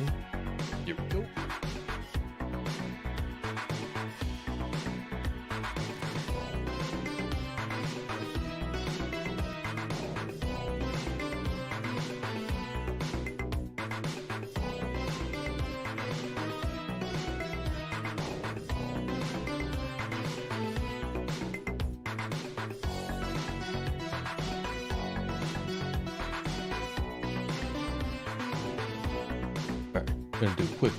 see. Here we go. Gonna do quick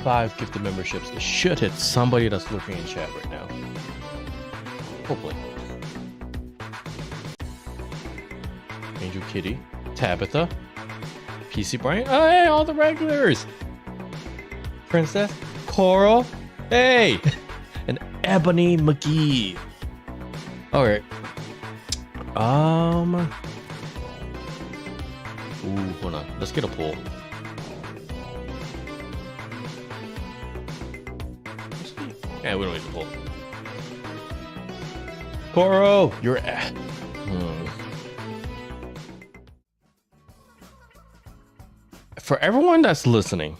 5 gifted memberships. It should hit somebody that's looking in chat right now. Hopefully. Angel Kitty, Tabitha, PC Brian. Oh, hey, all the regulars. Princess, Coral, hey, and Ebony McGee. All right. Ooh, hold on. Let's get a poll. Yeah, we don't need to pull. Koro, you're at. For everyone that's listening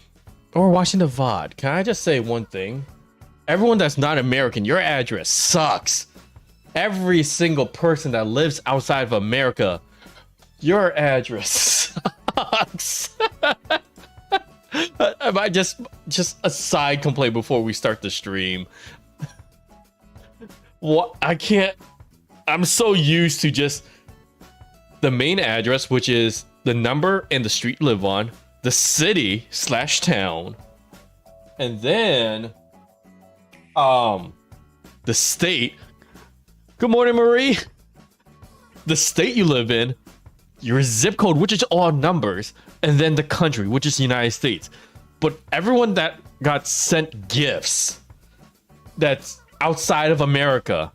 or watching the VOD, can I just say one thing? Everyone that's not American, your address sucks. Every single person that lives outside of America, your address sucks. I just a side complaint before we start the stream. What I can't. I'm so used to just the main address, which is the number and the street you live on, the city / town, and then the state. Good morning, Marie. The state you live in, your zip code, which is all numbers, and then the country, which is the United States. But everyone that got sent gifts that's outside of America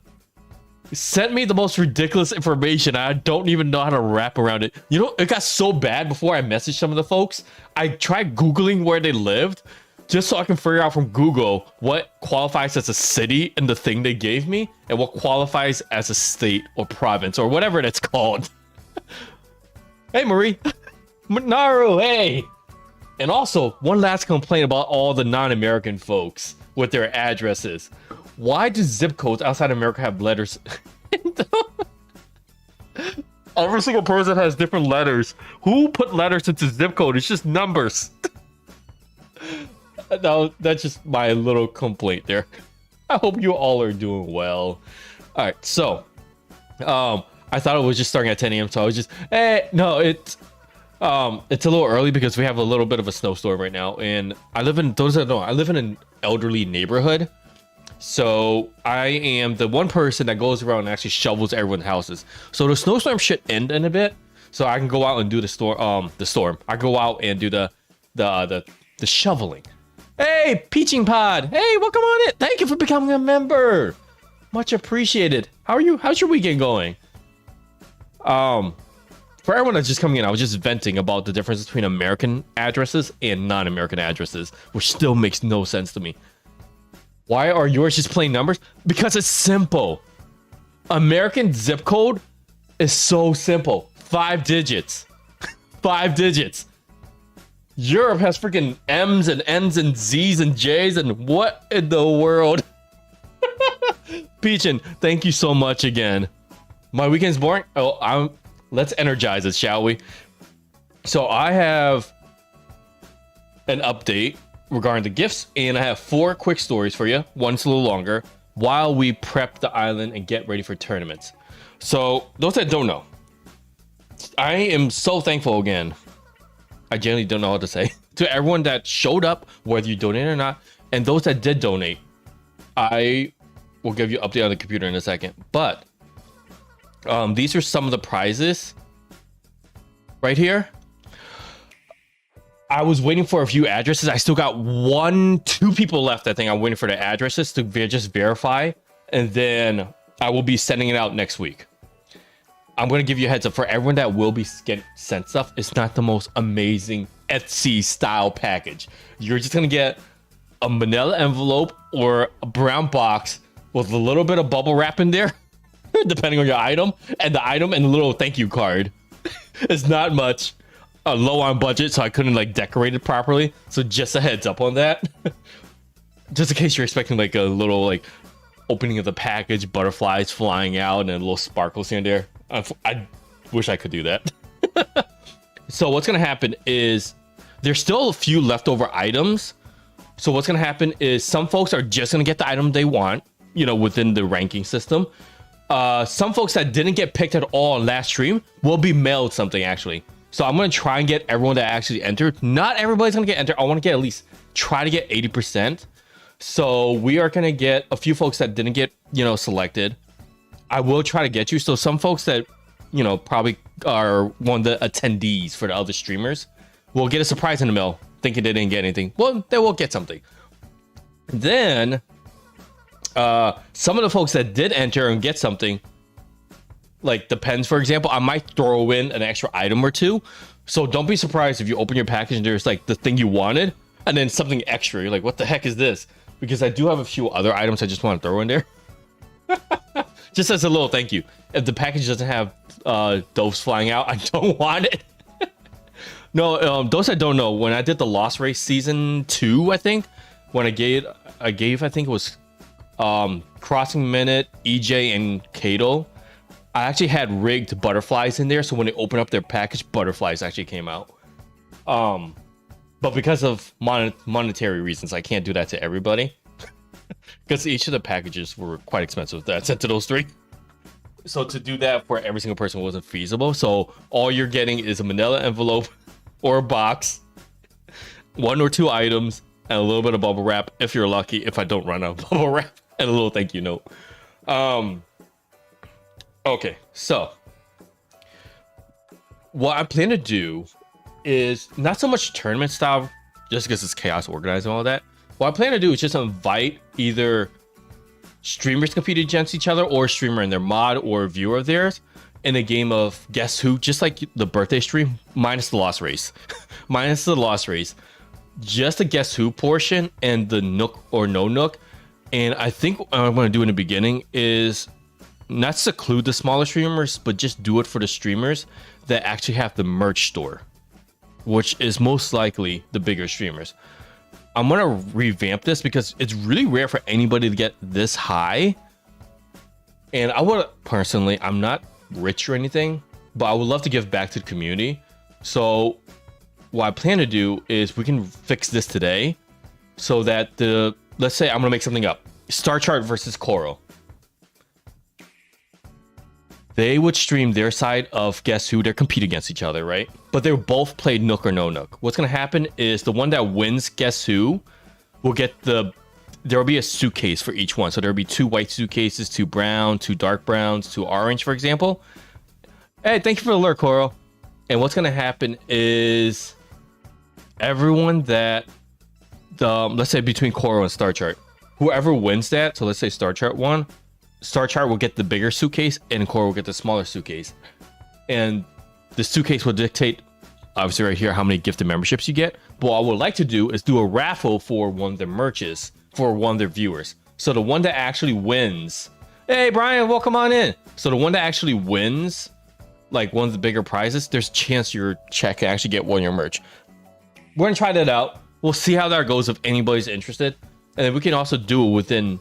sent me the most ridiculous information. I don't even know how to wrap around it. You know, it got so bad before I messaged some of the folks. I tried Googling where they lived just so I can figure out from Google what qualifies as a city in the thing they gave me and what qualifies as a state or province or whatever it's called. Hey, Marie. Naru, hey. And also, one last complaint about all the non-American folks with their addresses. Why do zip codes outside America have letters? Every single person has different letters. Who put letters into zip code? It's just numbers. No, that's just my little complaint there. I hope you all are doing well. All right, so I thought it was just starting at 10 a.m. So I was just, no, it's a little early because we have a little bit of a snowstorm right now, and I live in I live in an elderly neighborhood, so I am the one person that goes around and actually shovels everyone's houses. So the snowstorm should end in a bit, so I can go out and do the storm. I go out and do the shoveling. Hey, Peaching Pod. Hey, welcome on it. Thank you for becoming a member. Much appreciated. How are you? How's your weekend going? For everyone that's just coming in, I was just venting about the difference between American addresses and non-American addresses, which still makes no sense to me. Why are yours just plain numbers? Because it's simple. American zip code is so simple. 5 digits. 5 digits. Europe has freaking M's and N's and Z's and J's and what in the world? Peachin, thank you so much again. My weekend's boring. Let's energize it, shall we? So I have an update regarding the gifts, and I have 4 quick stories for you. One's a little longer, while we prep the island and get ready for tournaments. So those that don't know, I am so thankful again. I genuinely don't know what to say. To everyone that showed up, whether you donated or not, and those that did donate, I will give you an update on the computer in a second. But these are some of the prizes right here. I was waiting for a few addresses. I still got 2 people left. I think I'm waiting for the addresses to just verify, and then I will be sending it out next week. I'm going to give you a heads up for everyone that will be sent stuff. It's not the most amazing Etsy style package. You're just going to get a manila envelope or a brown box with a little bit of bubble wrap in there, depending on your item, and the little thank you card. It's not much. low on budget, so I couldn't like decorate it properly. So just a heads up on that. Just in case you're expecting like a little like opening of the package, butterflies flying out, and a little sparkles here and there. I wish I could do that. So what's gonna happen is there's still a few leftover items. So what's gonna happen is some folks are just gonna get the item they want, you know, within the ranking system. Some folks that didn't get picked at all last stream will be mailed something actually. So I'm gonna try and get everyone that actually entered. Not everybody's gonna get entered. I want to get at least try to get 80%. So we are gonna get a few folks that didn't get, you know, selected. I will try to get you. So some folks that, you know, probably are one of the attendees for the other streamers will get a surprise in the mail, thinking they didn't get anything. Well, they will get something. Then some of the folks that did enter and get something, like the pens, for example, I might throw in an extra item or two. So don't be surprised if you open your package and there's like the thing you wanted and then something extra. You're like, what the heck is this? Because I do have a few other items I just want to throw in there. Just as a little thank you. If the package doesn't have doves flying out, I don't want it. No, those that don't know, when I did the Lost Race season 2, I think, when I gave I think it was Crossing Minute, EJ, and Kato, I actually had rigged butterflies in there, so when they open up their package, butterflies actually came out. But because of monetary reasons, I can't do that to everybody. Because each of the packages were quite expensive that I sent to those 3. So to do that for every single person wasn't feasible. So all you're getting is a manila envelope or a box, 1 or 2 items, and a little bit of bubble wrap if you're lucky, if I don't run out of bubble wrap, and a little thank you note. Okay, so what I plan to do is not so much tournament style, just because it's chaos organized and all that. What I plan to do is just invite either streamers compete against each other or a streamer in their mod or a viewer of theirs in a game of Guess Who, just like the birthday stream, minus the Lost Race. Minus the Lost Race. Just a Guess Who portion and the Nook or No Nook. And I think what I'm going to do in the beginning is not seclude the smaller streamers, but just do it for the streamers that actually have the merch store, which is most likely the bigger streamers. I'm going to revamp this because it's really rare for anybody to get this high. And I would personally, I'm not rich or anything, but I would love to give back to the community. So what I plan to do is we can fix this today so that let's say I'm going to make something up. Star Chart versus Coral. They would stream their side of Guess Who. They're compete against each other, right? But they both played Nook or No Nook. What's going to happen is the one that wins Guess Who will get there will be a suitcase for each one. So there'll be 2 white suitcases, 2 brown, 2 dark browns, 2 orange, for example. Hey, thank you for the alert, Coral. And what's going to happen is everyone that, let's say between Coral and Star Chart, whoever wins that, so let's say Star Chart won, Star Chart will get the bigger suitcase and Coral will get the smaller suitcase. And the suitcase will dictate, obviously right here, how many gifted memberships you get. But what I would like to do is do a raffle for one of their merches for one of their viewers. So the one that actually wins, hey Brian, welcome on in. So the one that actually wins, like one of the bigger prizes, there's a chance your check can actually get one of your merch. We're gonna try that out. We'll see how that goes if anybody's interested. And then we can also do it within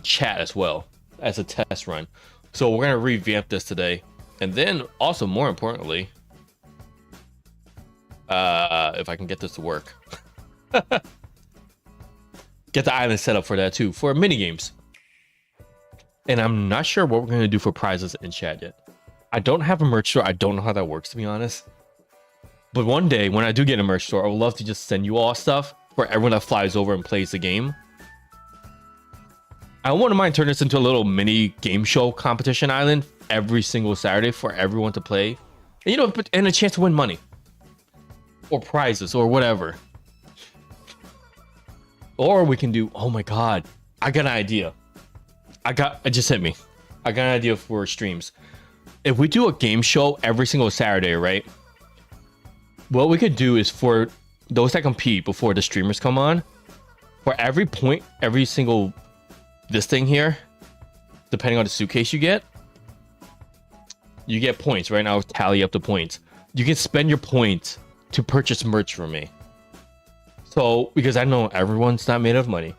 chat as well as a test run. So we're gonna revamp this today. And then also more importantly, if I can get this to work, get the island set up for that too, for mini games. And I'm not sure what we're gonna do for prizes in chat yet. I don't have a merch store. I don't know how that works, to be honest. But one day when I do get a merch store, I would love to just send you all stuff for everyone that flies over and plays the game. I wouldn't mind turning this into a little mini game show competition island every single Saturday for everyone to play. And, you know, and a chance to win money. Or prizes or whatever. Or we can do, oh my god, I got an idea. It just hit me. I got an idea for streams. If we do a game show every single Saturday, right? What we could do is for those that compete before the streamers come on, for every point, every single this thing here, depending on the suitcase you get points. Right now, tally up the points. you can spend your points to purchase merch from me. So, because I know everyone's not made of money.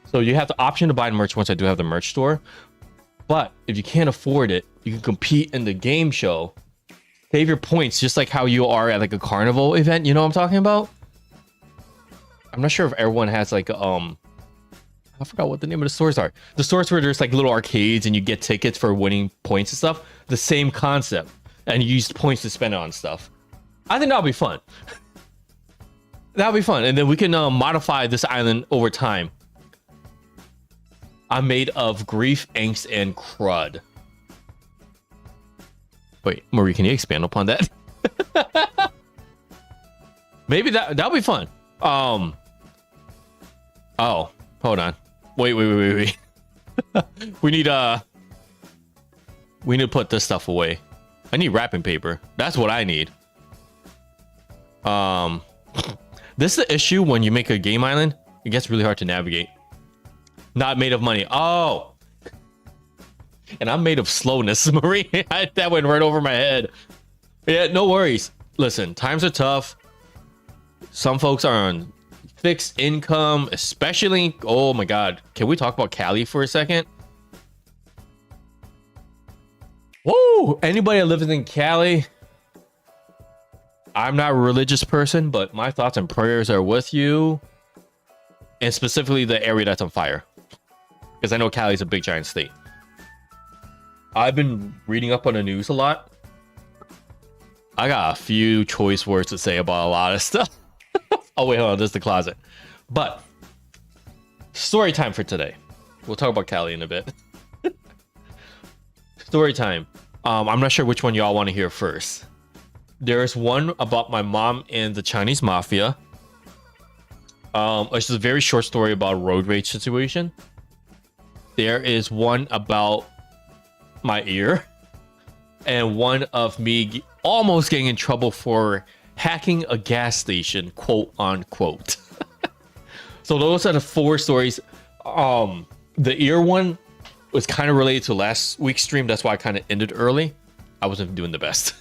So you have the option to buy merch once I do have the merch store. But if you can't afford it, you can compete in the game show. Save your points just like how you are at like a carnival event. You know what I'm talking about? I'm not sure if everyone has like I forgot what the name of the stores are. The stores where there's like little arcades and you get tickets for winning points and stuff. The same concept. And you use points to spend it on stuff. I think that'll be fun. That'll be fun. And then we can modify this island over time. I'm made of grief, angst, and crud. Wait, Marie, can you expand upon that? Maybe that'll be fun. Oh, hold on. Wait. We need to put this stuff away. I need wrapping paper. That's what I need. This is the issue when you make a game island. It gets really hard to navigate. Not made of money. Oh. And I'm made of slowness, Marie. That went right over my head. Yeah, no worries. Listen, times are tough. Some folks are on fixed income, especially. Oh my God. Can we talk about Cali for a second? Whoa. Anybody that lives in Cali? I'm not a religious person, but my thoughts and prayers are with you. And specifically the area that's on fire. Because I know Cali's a big giant state. I've been reading up on the news a lot. I got a few choice words to say about a lot of stuff. Oh wait, hold on, this is the closet. But story time for today. We'll talk about Cali in a bit. Story time. I'm not sure which one y'all want to hear first. There's one about my mom and the Chinese mafia. It's just a very short story about a road rage situation. There is one about my ear. And one of me almost getting in trouble for hacking a gas station, quote unquote. So those are the 4 stories. The ear one was kind of related to last week's stream. That's why I kind of ended early. I wasn't doing the best.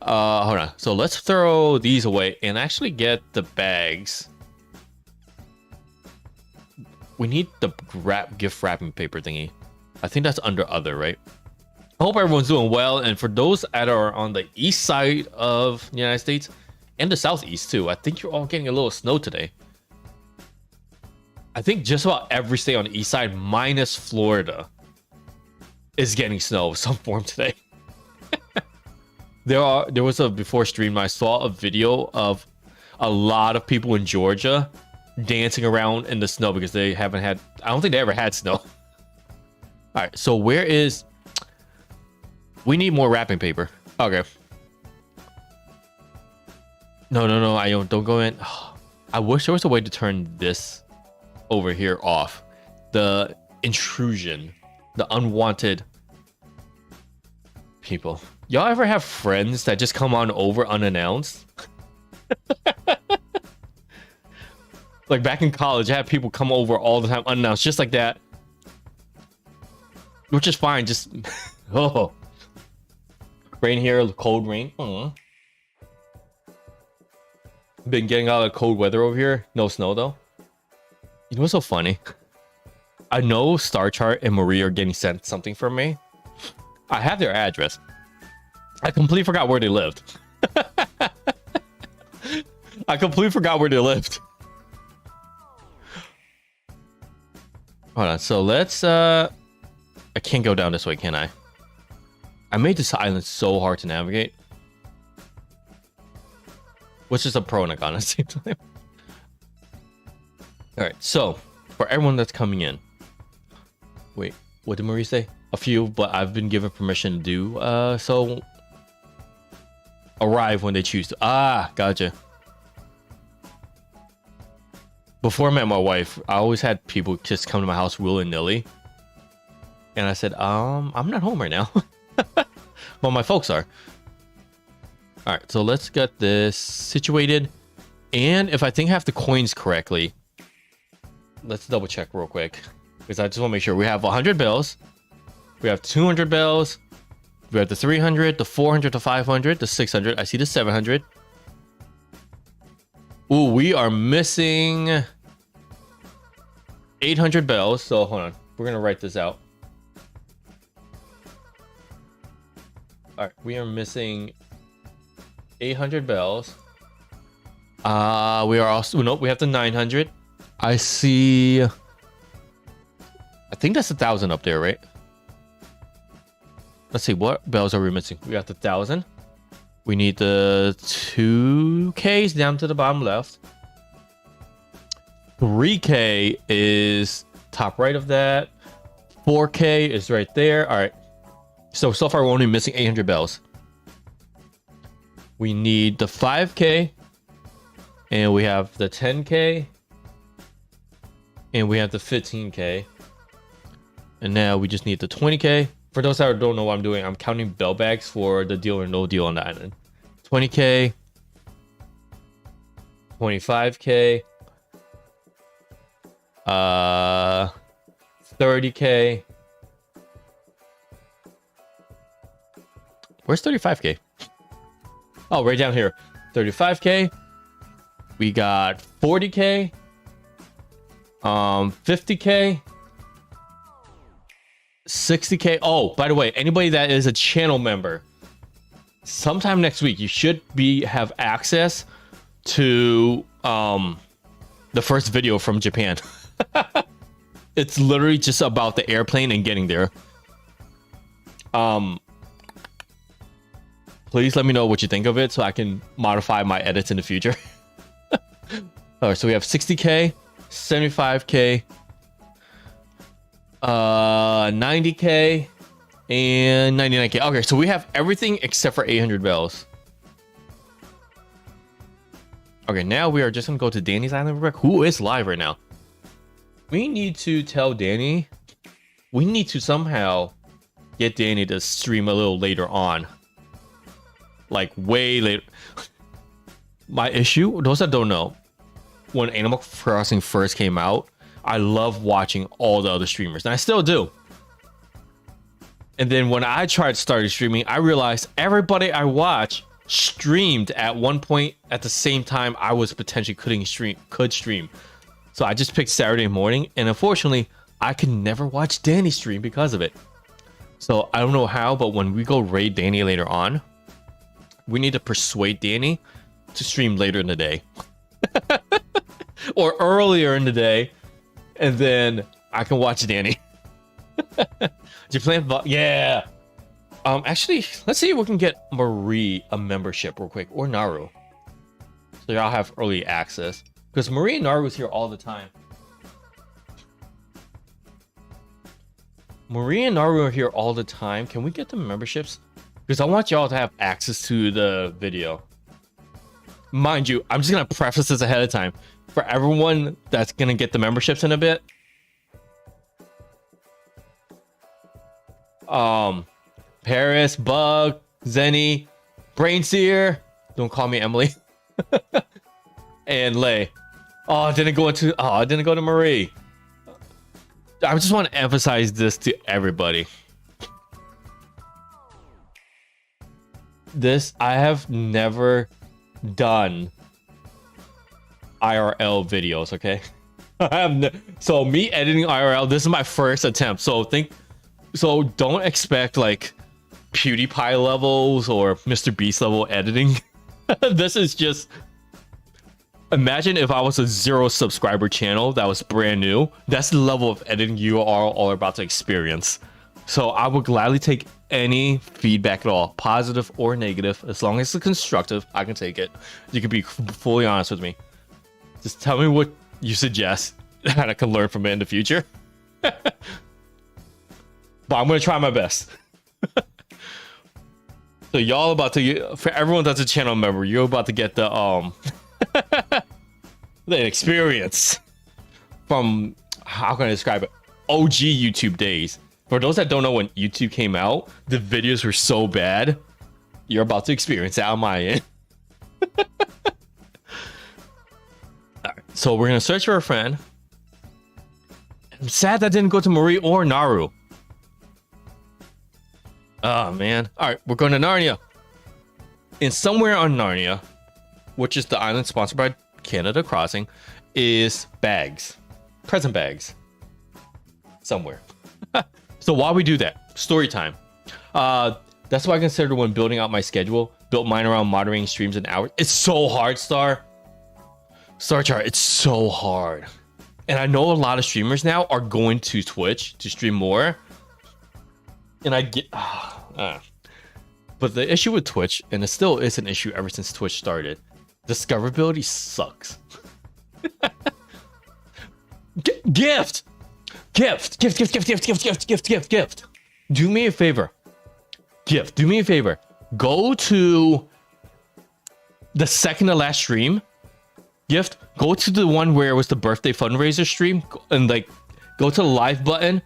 Hold on. So let's throw these away and actually get the bags. We need the gift wrapping paper thingy. I think that's under other, right? I hope everyone's doing well. And for those that are on the east side of the United States and the southeast too, I think you're all getting a little snow today. I think just about every state on the east side minus Florida is getting snow of some form today. There was a before stream I saw a video of a lot of people in Georgia dancing around in the snow because they haven't had, I don't think they ever had snow. All right, so where is, we need more wrapping paper. Okay. No, I don't go in. I wish there was a way to turn this over here off. The intrusion, the unwanted people. Y'all ever have friends that just come on over unannounced? Like back in college, I had people come over all the time unannounced, just like that. Which is fine, just... Oh. Rain here, cold rain. Been getting out of cold weather over here. No snow, though. You know what's so funny? I know Star Chart and Marie are getting sent something from me. I have their address. I completely forgot where they lived. I completely forgot where they lived. Hold on, so let's I can't go down this way, can I? I made this island so hard to navigate. Which is a pro and a con at the same time. Alright, so for everyone that's coming in. Wait, what did Marie say? A few, but I've been given permission to do so arrive when they choose to. Ah, gotcha. Before I met my wife, I always had people just come to my house willy-nilly. And I said, I'm not home right now. Well, my folks are. Alright, so let's get this situated. And if I think I have the coins correctly, let's double check real quick. Because I just want to make sure we have 100 bells. We have 200 bells. We have the 300, the 400, the 500, the 600. I see the 700. Ooh, we are missing 800 bells. So hold on. We're going to write this out. All right. We are missing 800 bells. We are also... Nope, we have the 900. I see... I think that's 1,000 up there, right? Let's see. What bells are we missing? We got the 1,000. We need the 2Ks down to the bottom left. 3K is top right of that. 4K is right there. All right. So far, we're only missing 800 bells. We need the 5K. And we have the 10K. And we have the 15K. And now we just need the 20K. For those that don't know what I'm doing, I'm counting bell bags for the deal or no deal on the island. 20K, 25K, 30K. Where's 35K? Oh, right down here. 35K. We got 40K, 50K. 60K. Oh, by the way, anybody that is a channel member, sometime next week you should have access to the first video from Japan. It's literally just about the airplane and getting there. Please let me know what you think of it so I can modify my edits in the future. All right, so we have 60K, 75K, 90K, and 99K. Okay, so we have everything except for 800 bells. Okay, now we are just gonna go to Danny's island, who is live right now. We need to tell Danny. We need to somehow get Danny to stream a little later on, like way later. My issue, those that don't know, when Animal Crossing first came out, I love watching all the other streamers, and I still do. And then when I started streaming, I realized everybody I watch streamed at one point at the same time I was potentially could stream. So I just picked Saturday morning, and unfortunately, I could never watch Danny stream because of it. So I don't know how, but when we go raid Danny later on, we need to persuade Danny to stream later in the day. Or earlier in the day. And then I can watch Danny. Did you play? Yeah. Actually, let's see if we can get Marie a membership real quick, or Naru, so y'all have early access. Because Marie and Naru is here all the time. Marie and Naru are here all the time. Can we get them memberships? Because I want y'all to have access to the video. Mind you, I'm just gonna preface this ahead of time. For everyone that's gonna get the memberships in a bit, Paris, Bug, Zenny, Brainseer, don't call me Emily, and Lay. I didn't go to Marie. I just want to emphasize this to everybody. I have never done IRL videos, okay? So me editing IRL, this is my first attempt. So don't expect like PewDiePie levels or Mr. Beast level editing. This is just, imagine if I was a 0 subscriber channel that was brand new. That's the level of editing you are all about to experience. So I would gladly take any feedback at all, positive or negative, as long as it's constructive. I can take it. You can be fully honest with me. Just tell me what you suggest, and I can learn from it in the future. But I'm gonna try my best. So y'all about to, for everyone that's a channel member, you're about to get the the experience from, how can I describe it, OG YouTube days. For those that don't know, when YouTube came out, the videos were so bad. You're about to experience that on my end. Alright, so we're gonna search for a friend. I'm sad that didn't go to Marie or Naru. Oh man. All right, we're going to Narnia. And somewhere on Narnia, which is the island sponsored by Canada Crossing, is bags. Present bags. Somewhere. So while we do that, story time. That's what I considered when building out my schedule. Built mine around moderating streams and hours. It's so hard, Star Chart. It's so hard. And I know a lot of streamers now are going to Twitch to stream more. And I get... But the issue with Twitch, and it still is an issue ever since Twitch started, discoverability sucks. Gift. Do me a favor. Do me a favor. Go to the second to last stream. Gift. Go to the one where it was the birthday fundraiser stream, and like, go to the live button.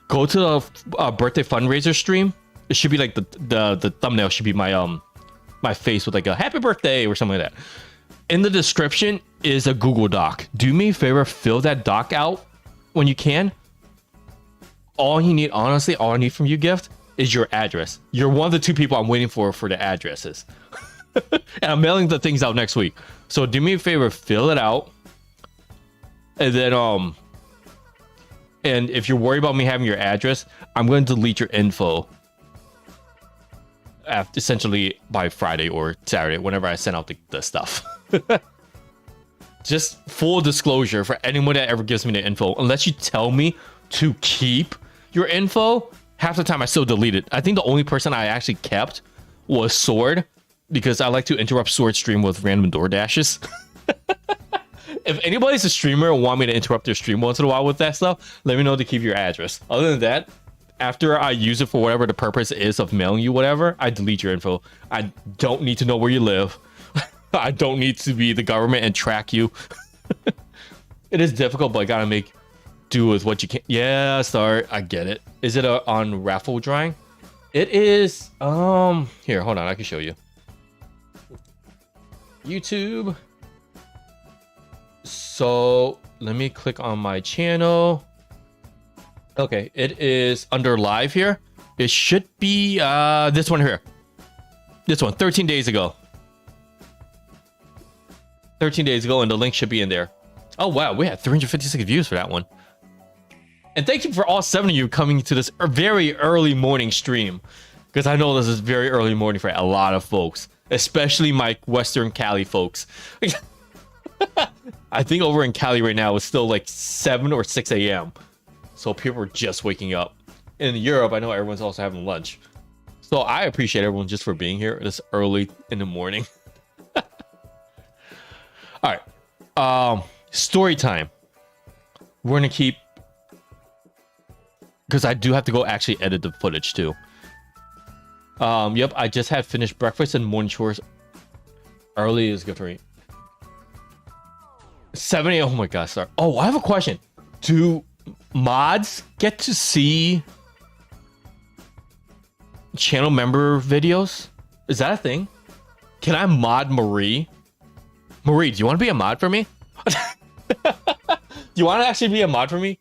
Go to the birthday fundraiser stream. It should be like the thumbnail should be my my face with like a happy birthday or something like that. In the description is a Google Doc. Do me a favor, fill that doc out when you can. All you need, honestly, all I need from you, Gift, is your address. You're one of the 2 people I'm waiting for the addresses. And I'm mailing the things out next week. So do me a favor, fill it out. And then and if you're worried about me having your address, I'm going to delete your info essentially by Friday or Saturday, whenever I send out the stuff. Just full disclosure for anyone that ever gives me the info, unless you tell me to keep your info, half the time I still delete it. I think the only person I actually kept was Sword, because I like to interrupt Sword stream with random door dashes. If anybody's a streamer and want me to interrupt their stream once in a while with that stuff, let me know to keep your address. Other than that, after I use it for whatever the purpose is of mailing you whatever, I delete your info. I don't need to know where you live. I don't need to be the government and track you. It is difficult, but I gotta make do with what you can. Yeah, Star, I get it. Is it on raffle drawing? It is. Here, hold on, I can show you. YouTube. So let me click on my channel. Okay, it is under live here. It should be this one here. This one, 13 days ago. 13 days ago, and the link should be in there. Oh wow, we had 356 views for that one. And thank you for all 7 of you coming to this very early morning stream, because I know this is very early morning for a lot of folks, especially my Western Cali folks. I think over in Cali right now it's still like 7 or 6 a.m. So people are just waking up. In Europe, I know everyone's also having lunch. So I appreciate everyone just for being here this early in the morning. All right. Story time. We're going to keep... because I do have to go actually edit the footage too. Yep, I just had finished breakfast and morning chores. Early is good for me. 7 a.m. Oh my gosh, sorry. Oh, I have a question. Do mods get to see channel member videos? Is that a thing? Can I mod Marie? Marie, do you want to be a mod for me? Do you want to actually be a mod for me?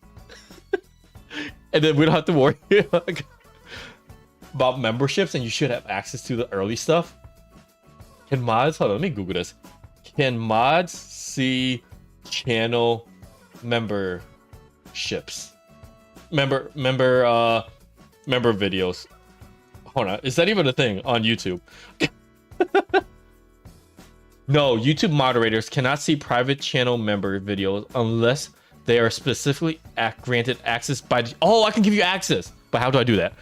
And then we don't have to worry about memberships, and you should have access to the early stuff. Can mods... hold on, let me Google this. Can mods see channel memberships? Member videos. Hold on, is that even a thing on YouTube? No, YouTube moderators cannot see private channel member videos unless they are specifically granted access by... oh, I can give you access. But how do I do that?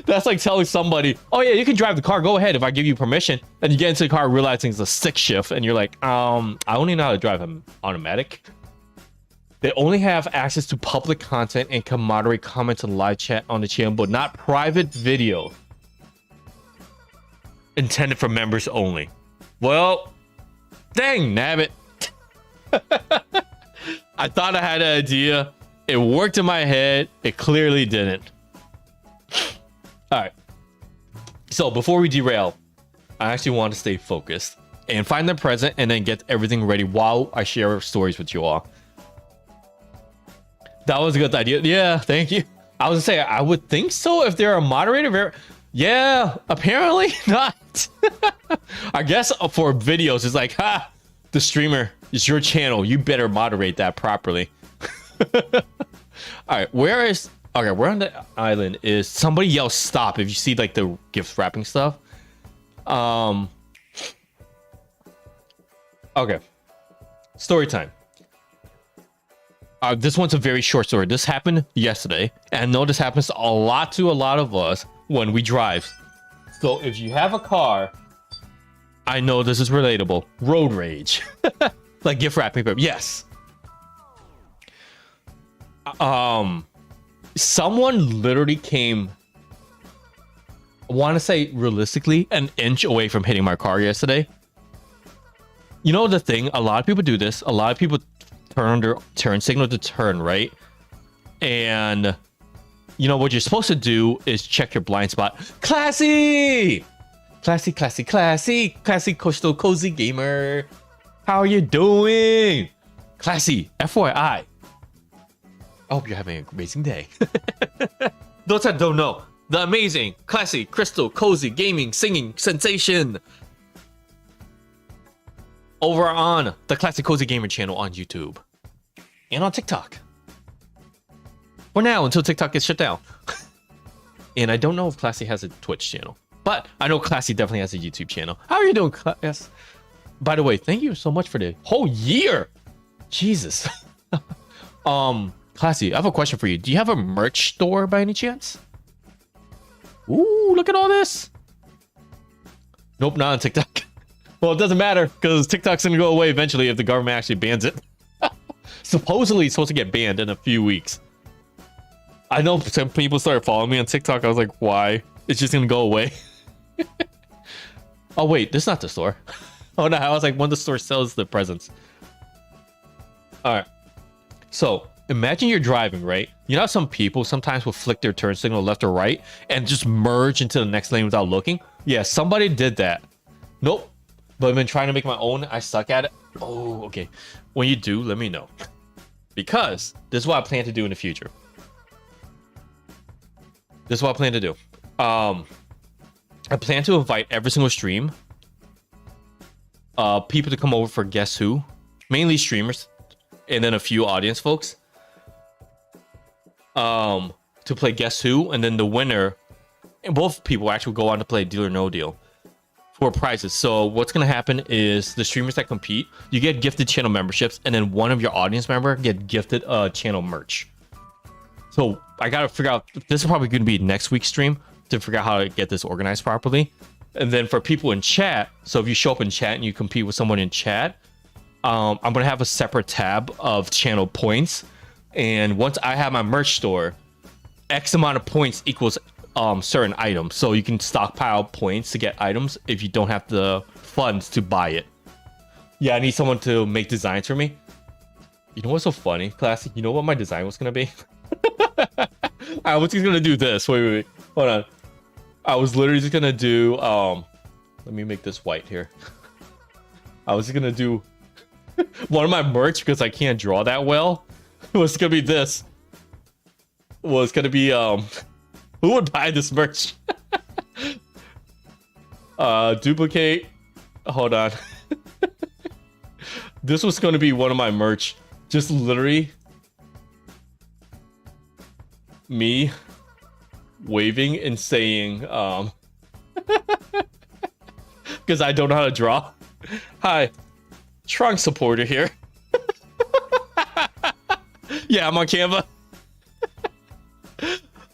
That's like telling somebody, oh yeah, you can drive the car, go ahead if I give you permission. And you get into the car realizing it's a stick shift, and you're like, I only know how to drive an automatic. They only have access to public content and can moderate comments and live chat on the channel, but not private video. Intended for members only. Well, dang nabbit. I thought I had an idea. It worked in my head. It clearly didn't. All right. So before we derail, I actually want to stay focused and find the present and then get everything ready while I share stories with you all. That was a good idea. Yeah, thank you. I was gonna say I would think so if they're a moderator. Yeah, apparently not. I guess for videos, it's like, ha, the streamer, it's your channel. You better moderate that properly. All right, where on the island is somebody yell stop if you see like the gift wrapping stuff. Okay, story time. This one's a very short story. This happened yesterday, and I know this happens a lot to a lot of us when we drive. So if you have a car, I know this is relatable. Road rage. Like gift wrapping paper. Yes. Someone literally came, I want to say realistically, an inch away from hitting my car yesterday. You know the thing, a lot of people do this. A lot of people turn their turn signal to turn, right? And you know what you're supposed to do is check your blind spot. Classy! Classy, classy, classy. Classy, coastal, cozy gamer. How are you doing? Classy, FYI. I hope you're having an amazing day. Those that don't know, the amazing, classy, crystal, cozy gaming, singing sensation. Over on the Classic Cozy Gamer channel on YouTube. And on TikTok. For now, until TikTok gets shut down. And I don't know if Classy has a Twitch channel. But I know Classy definitely has a YouTube channel. How are you doing, Class? By the way, thank you so much for the whole year. Jesus. Classy, I have a question for you. Do you have a merch store by any chance? Ooh, look at all this. Nope, not on TikTok. Well, it doesn't matter because TikTok's gonna go away eventually if the government actually bans it. Supposedly it's supposed to get banned in a few weeks. I know some people started following me on TikTok. I was like, why? It's just gonna go away. Oh wait, this is not the store. Oh no, I was like, when the store sells the presents. All right. So imagine you're driving, right? You know how some people sometimes will flick their turn signal left or right and just merge into the next lane without looking? Yeah, somebody did that. Nope. But I've been trying to make my own. I suck at it. Oh, okay. When you do, let me know. Because this is what I plan to do in the future. This is what I plan to do. I plan to invite every single stream people to come over for Guess Who. Mainly streamers. And then a few audience folks. To play Guess Who. And then the winner. And both people actually go on to play Deal or No Deal. For prizes. So what's gonna happen is the streamers that compete, you get gifted channel memberships, and then one of your audience member get gifted channel merch. So I gotta figure out, this is probably gonna be next week's stream to figure out how to get this organized properly. And then for people in chat, so if you show up in chat and you compete with someone in chat, I'm gonna have a separate tab of channel points. And once I have my merch store, X amount of points equals certain items, so you can stockpile points to get items if you don't have the funds to buy it. Yeah, I need someone to make designs for me. You know what's so funny, Classic? You know what my design was gonna be? I was just gonna do this. Wait. Hold on. I was literally just gonna do let me make this white here. I was just gonna do one of my merch because I can't draw that well. It was gonna be this. Well, it's gonna be who would buy this merch? Duplicate. Hold on. This was going to be one of my merch. Just literally me waving and saying, because I don't know how to draw. Hi, Trunk supporter here. Yeah, I'm on Canva.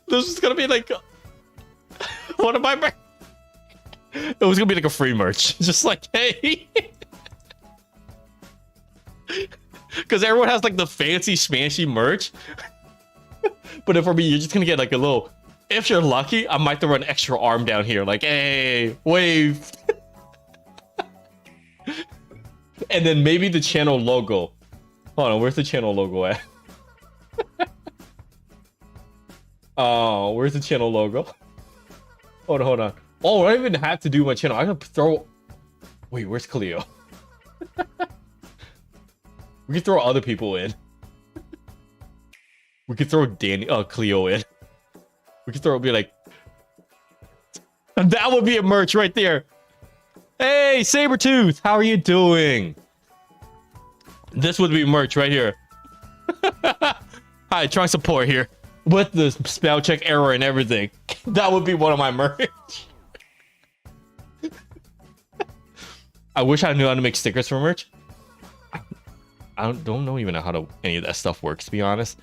This is gonna be like one of my it was gonna be like a free merch. Just like, hey. Because everyone has like the fancy smashy merch. But if for me, you're just gonna get like a little, if you're lucky, I might throw an extra arm down here, like, hey, wave. And then maybe the channel logo. Hold on, where's the channel logo at? Oh, where's the channel logo? Hold on. Oh, I don't even have to do my channel. I can throw. Wait, where's Cleo? We can throw other people in. We could throw Cleo in. We could throw it, be like, that would be a merch right there. Hey, Sabretooth, how are you doing? This would be merch right here. Hi, trying support here with the spell check error and everything. That would be one of my merch. I wish I knew how to make stickers for merch. I don't know even how to any of that stuff works, to be honest.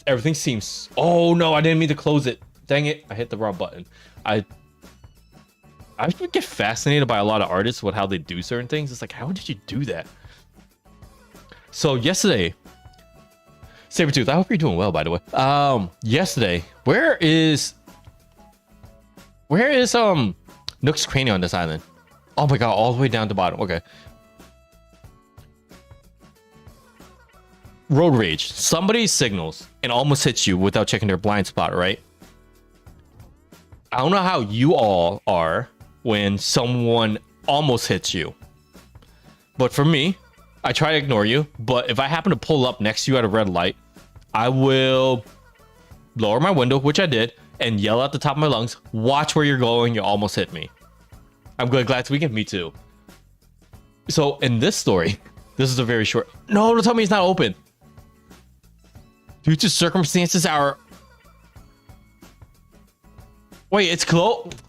Everything seems... Oh, no, I didn't mean to close it. Dang it, I hit the wrong button. I get fascinated by a lot of artists with how they do certain things. It's like, how did you do that? So yesterday... Sabretooth, I hope you're doing well, by the way. Yesterday, where is Nook's Cranium on this island? Oh my god, all the way down to the bottom. Okay. Road rage. Somebody signals and almost hits you without checking their blind spot, right? I don't know how you all are when someone almost hits you. But for me, I try to ignore you. But if I happen to pull up next to you at a red light, I will lower my window, which I did, and yell at the top of my lungs, watch where you're going, you almost hit me. I'm glad it's weekend. Me too. So in this story, this is a very short... No, don't tell me it's not open. Due to circumstances, Wait, it's closed?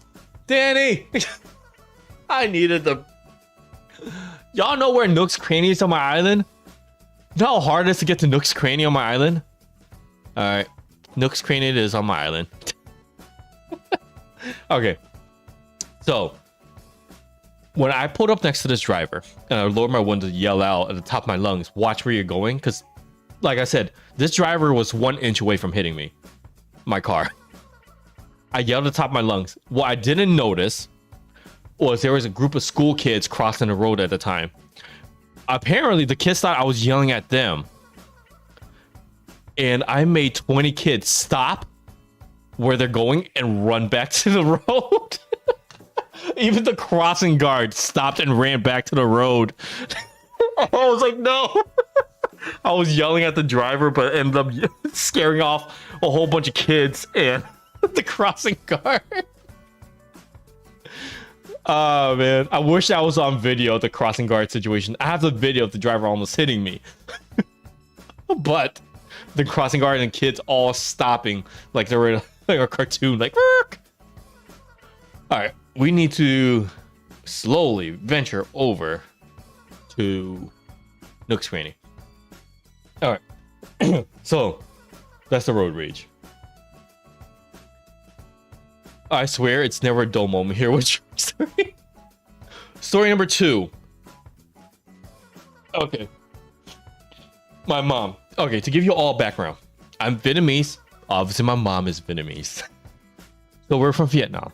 Danny! I needed the... Y'all know where Nook's Cranium is on my island? You know how hard it is to get to Nook's Cranium on my island? Alright. Nook's Cranium is on my island. Okay. So, when I pulled up next to this driver, and I lowered my window to yell out at the top of my lungs, watch where you're going, because, like I said, this driver was 1 inch away from hitting me. My car. I yelled at the top of my lungs. What I didn't notice was there was a group of school kids crossing the road at the time. Apparently, the kids thought I was yelling at them. And I made 20 kids stop where they're going and run back to the road. Even the crossing guard stopped and ran back to the road. I was like, no. I was yelling at the driver, but ended up scaring off a whole bunch of kids and the crossing guard. Oh, man. I wish I was on video, the crossing guard situation. I have the video of the driver almost hitting me. But the crossing guard and kids all stopping like they were like a cartoon. Like, Rrk! All right. We need to slowly venture over to Nook's Cranny. All right. So, that's the road rage. I swear it's never a dull moment here with your story. Story number 2. Okay. My mom. Okay, to give you all background. I'm Vietnamese. Obviously, my mom is Vietnamese. So we're from Vietnam.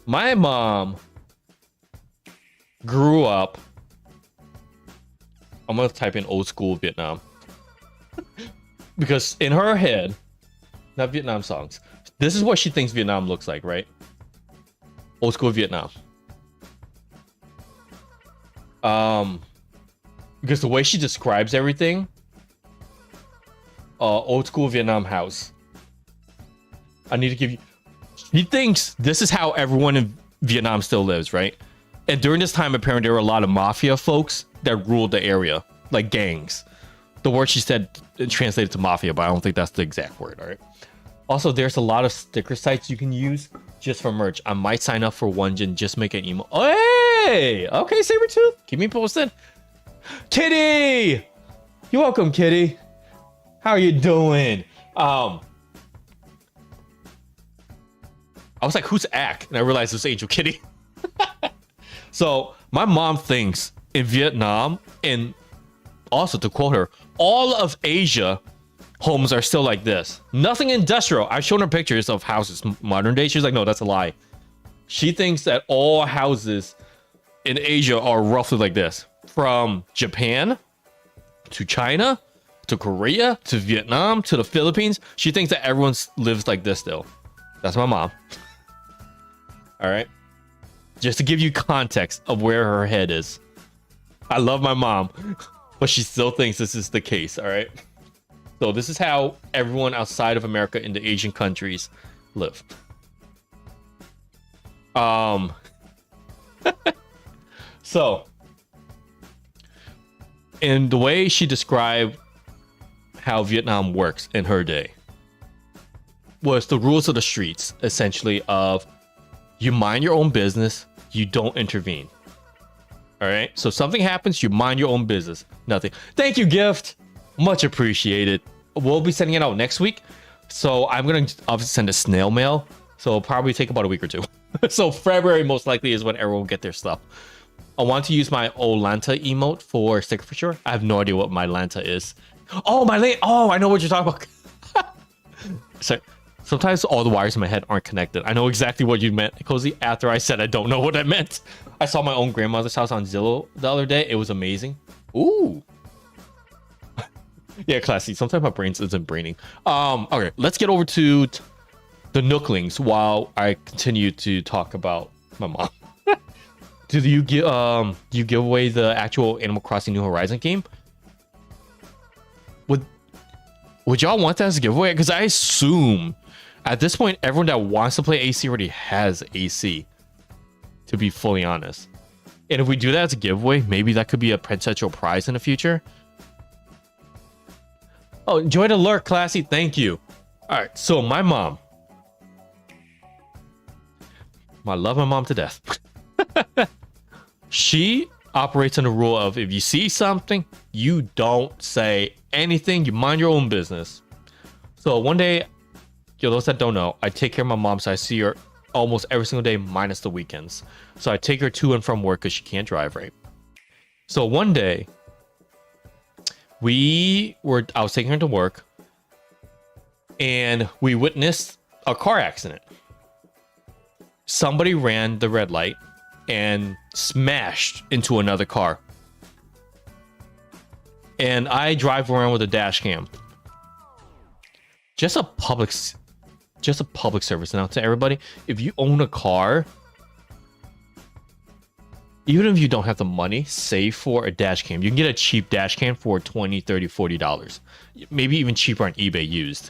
My mom grew up... I'm going to type in old school Vietnam. Because in her head, not Vietnam songs, this is what she thinks Vietnam looks like, right? Old school Vietnam. Because the way she describes everything, old school Vietnam house. I need to give you... She thinks this is how everyone in Vietnam still lives, right? And during this time, apparently there were a lot of mafia folks that ruled the area, like gangs. The word she said translated to mafia, but I don't think that's the exact word, all right? Also, there's a lot of sticker sites you can use just for merch. I might sign up for one and just make an email. Oh, hey! Okay, Sabretooth, keep me posted. Kitty! You're welcome, Kitty. How are you doing? I was like, who's Ack? And I realized it was Angel Kitty. So, my mom thinks in Vietnam, and also to quote her, all of Asia homes are still like this. Nothing industrial. I've shown her pictures of houses modern day. She's like, no, that's a lie. She thinks that all houses in Asia are roughly like this. From Japan to China to Korea to Vietnam to the Philippines. She thinks that everyone lives like this still. That's my mom. All right. Just to give you context of where her head is. I love my mom, but she still thinks this is the case. All right. So this is how everyone outside of America in the Asian countries live. So, in the way she described how Vietnam works in her day was the rules of the streets, essentially, of you mind your own business, you don't intervene. All right, so something happens, you mind your own business, nothing. Thank you, gift, much appreciated. We'll be sending it out next week, so I'm gonna obviously send a snail mail, so it'll probably take about a week or two. So February most likely is when everyone will get their stuff. I want to use my old Lanta emote for sticker for sure. I have no idea what my Lanta is. Oh, oh, I know what you're talking about. Sorry. Sometimes all the wires in my head aren't connected. I know exactly what you meant, Cozy, after I said I don't know what I meant. I saw my own grandmother's house on Zillow the other day. It was amazing. Ooh. Yeah, classy. Sometimes my brain isn't braining. Okay, let's get over to the Nooklings while I continue to talk about my mom. Do you give away the actual Animal Crossing New Horizon game? Would y'all want that as a giveaway? Because I assume at this point everyone that wants to play AC already has AC. To be fully honest, and if we do that as a giveaway, maybe that could be a potential prize in the future. Oh, enjoy the lurk, classy. Thank you. All right, so my mom. I love my mom to death. She operates on the rule of if you see something, you don't say anything, you mind your own business. So one day, those that don't know, I take care of my mom, so I see her almost every single day minus the weekends. So I take her to and from work because she can't drive, right? So one day, I was taking her to work and we witnessed a car accident. Somebody ran the red light and smashed into another car. And I drive around with a dash cam. Just a public service now to everybody. If you own a car, even if you don't have the money, save for a dash cam. You can get a cheap dash cam for $20, $30, $40. Maybe even cheaper on eBay used.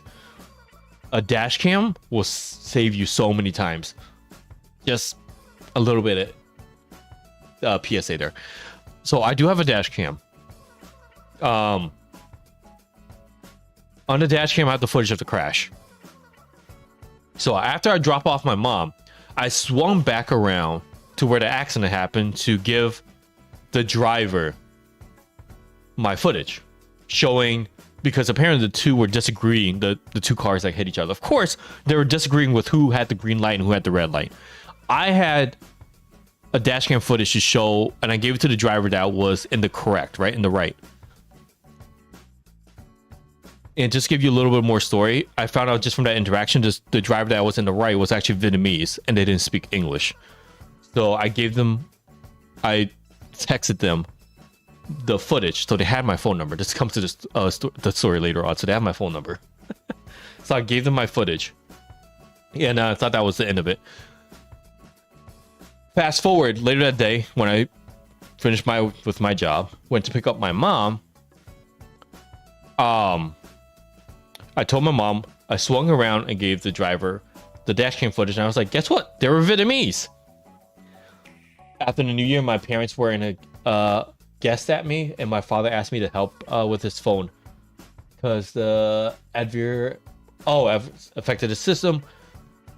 A dash cam will save you so many times. Just a little bit of PSA there. So I do have a dash cam. On the dash cam, I have the footage of the crash. So after I drop off my mom, I swung back around to where the accident happened to give the driver my footage, showing, because apparently the two were disagreeing, the two cars that hit each other. Of course, they were disagreeing with who had the green light and who had the red light. I had a dash cam footage to show, and I gave it to the driver that was in the correct, right? In the right. And just give you a little bit more story, I found out just from that interaction, just the driver that was in the right was actually Vietnamese, and they didn't speak English. So I texted them the footage, so they had my phone number. This comes to the story later on, so they have my phone number. So I gave them my footage, and I thought that was the end of it. Fast forward later that day, when I finished with my job, went to pick up my mom. I told my mom, I swung around and gave the driver the dash cam footage, and I was like, guess what? They were Vietnamese. After the new year, my parents were in a guest at me, and my father asked me to help with his phone because the adver affected the system.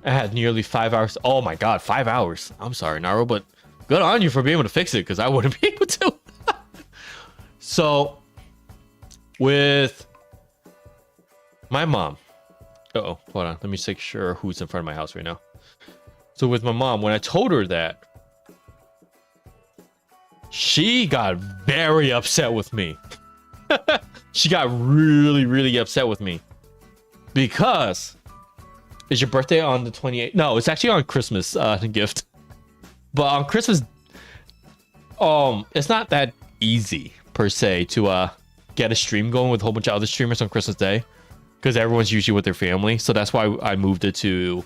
I had nearly 5 hours. Oh my god, 5 hours. I'm sorry, Naro, but good on you for being able to fix it, because I wouldn't be able to. So with my mom, hold on, let me make sure who's in front of my house right now. So with my mom, when I told her that, she got very upset with me. She got really, really upset with me because is your birthday on the 28th? No, it's actually on Christmas gift. But on Christmas, it's not that easy per se to get a stream going with a whole bunch of other streamers on Christmas Day, because everyone's usually with their family. So that's why I moved it to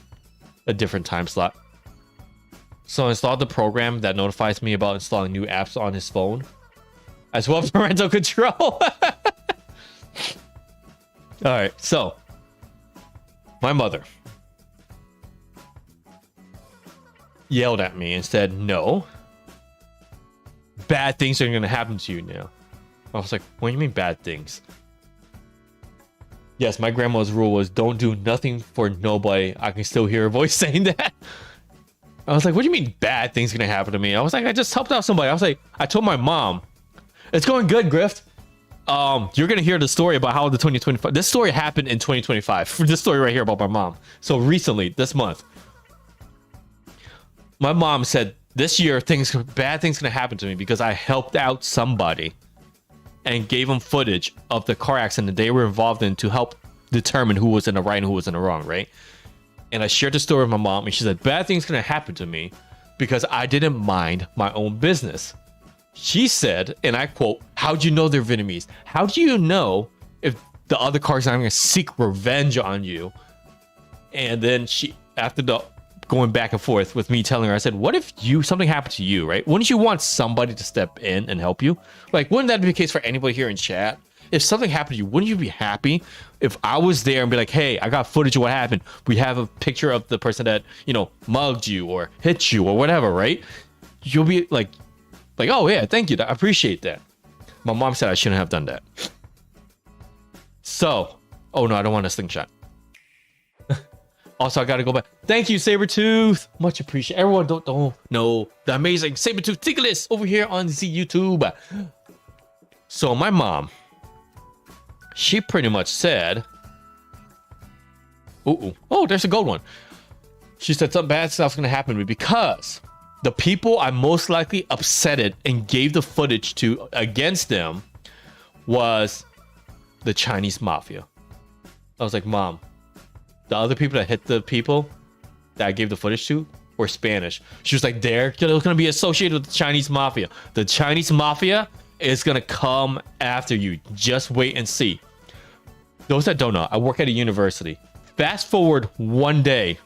a different time slot. So I installed the program that notifies me about installing new apps on his phone, as well as parental control. All right, so my mother yelled at me and said, no, bad things are going to happen to you now. I was like, what do you mean bad things? Yes, my grandma's rule was don't do nothing for nobody. I can still hear her voice saying that. I was like, what do you mean bad things gonna happen to me? I was like, I just helped out somebody. I was like, I told my mom, it's going good, Grift. You're gonna hear the story about how the 2025, this story happened in 2025. This story right here about my mom. So recently, this month, my mom said this year bad things gonna happen to me because I helped out somebody and gave them footage of the car accident they were involved in to help determine who was in the right and who was in the wrong, right? And I shared the story with my mom, and she said, bad things gonna happen to me because I didn't mind my own business. She said, and I quote, how do you know they're Vietnamese? How do you know if the other cars are gonna seek revenge on you? And then she, after the going back and forth with me telling her, I said, what if something happened to you, right? Wouldn't you want somebody to step in and help you? Like, wouldn't that be the case for anybody here in chat? If something happened to you, wouldn't you be happy if I was there and be like, hey, I got footage of what happened. We have a picture of the person that, mugged you or hit you or whatever, right? You'll be like, oh yeah, thank you. I appreciate that. My mom said I shouldn't have done that. So, oh no, I don't want a slingshot. Also, I gotta go back. Thank you, Sabretooth. Much appreciated. Everyone don't know the amazing Sabretooth Tickliss over here on the YouTube. So my mom, she pretty much said, oh, there's a gold one. She said some bad stuff's gonna happen to me because the people I most likely upsetted and gave the footage to against them was the Chinese mafia. I was like, Mom, the other people that hit the people that I gave the footage to were Spanish. She was like, they're going to be associated with the Chinese mafia. The Chinese mafia is going to come after you. Just wait and see. Those that don't know, I work at a university. Fast forward one day,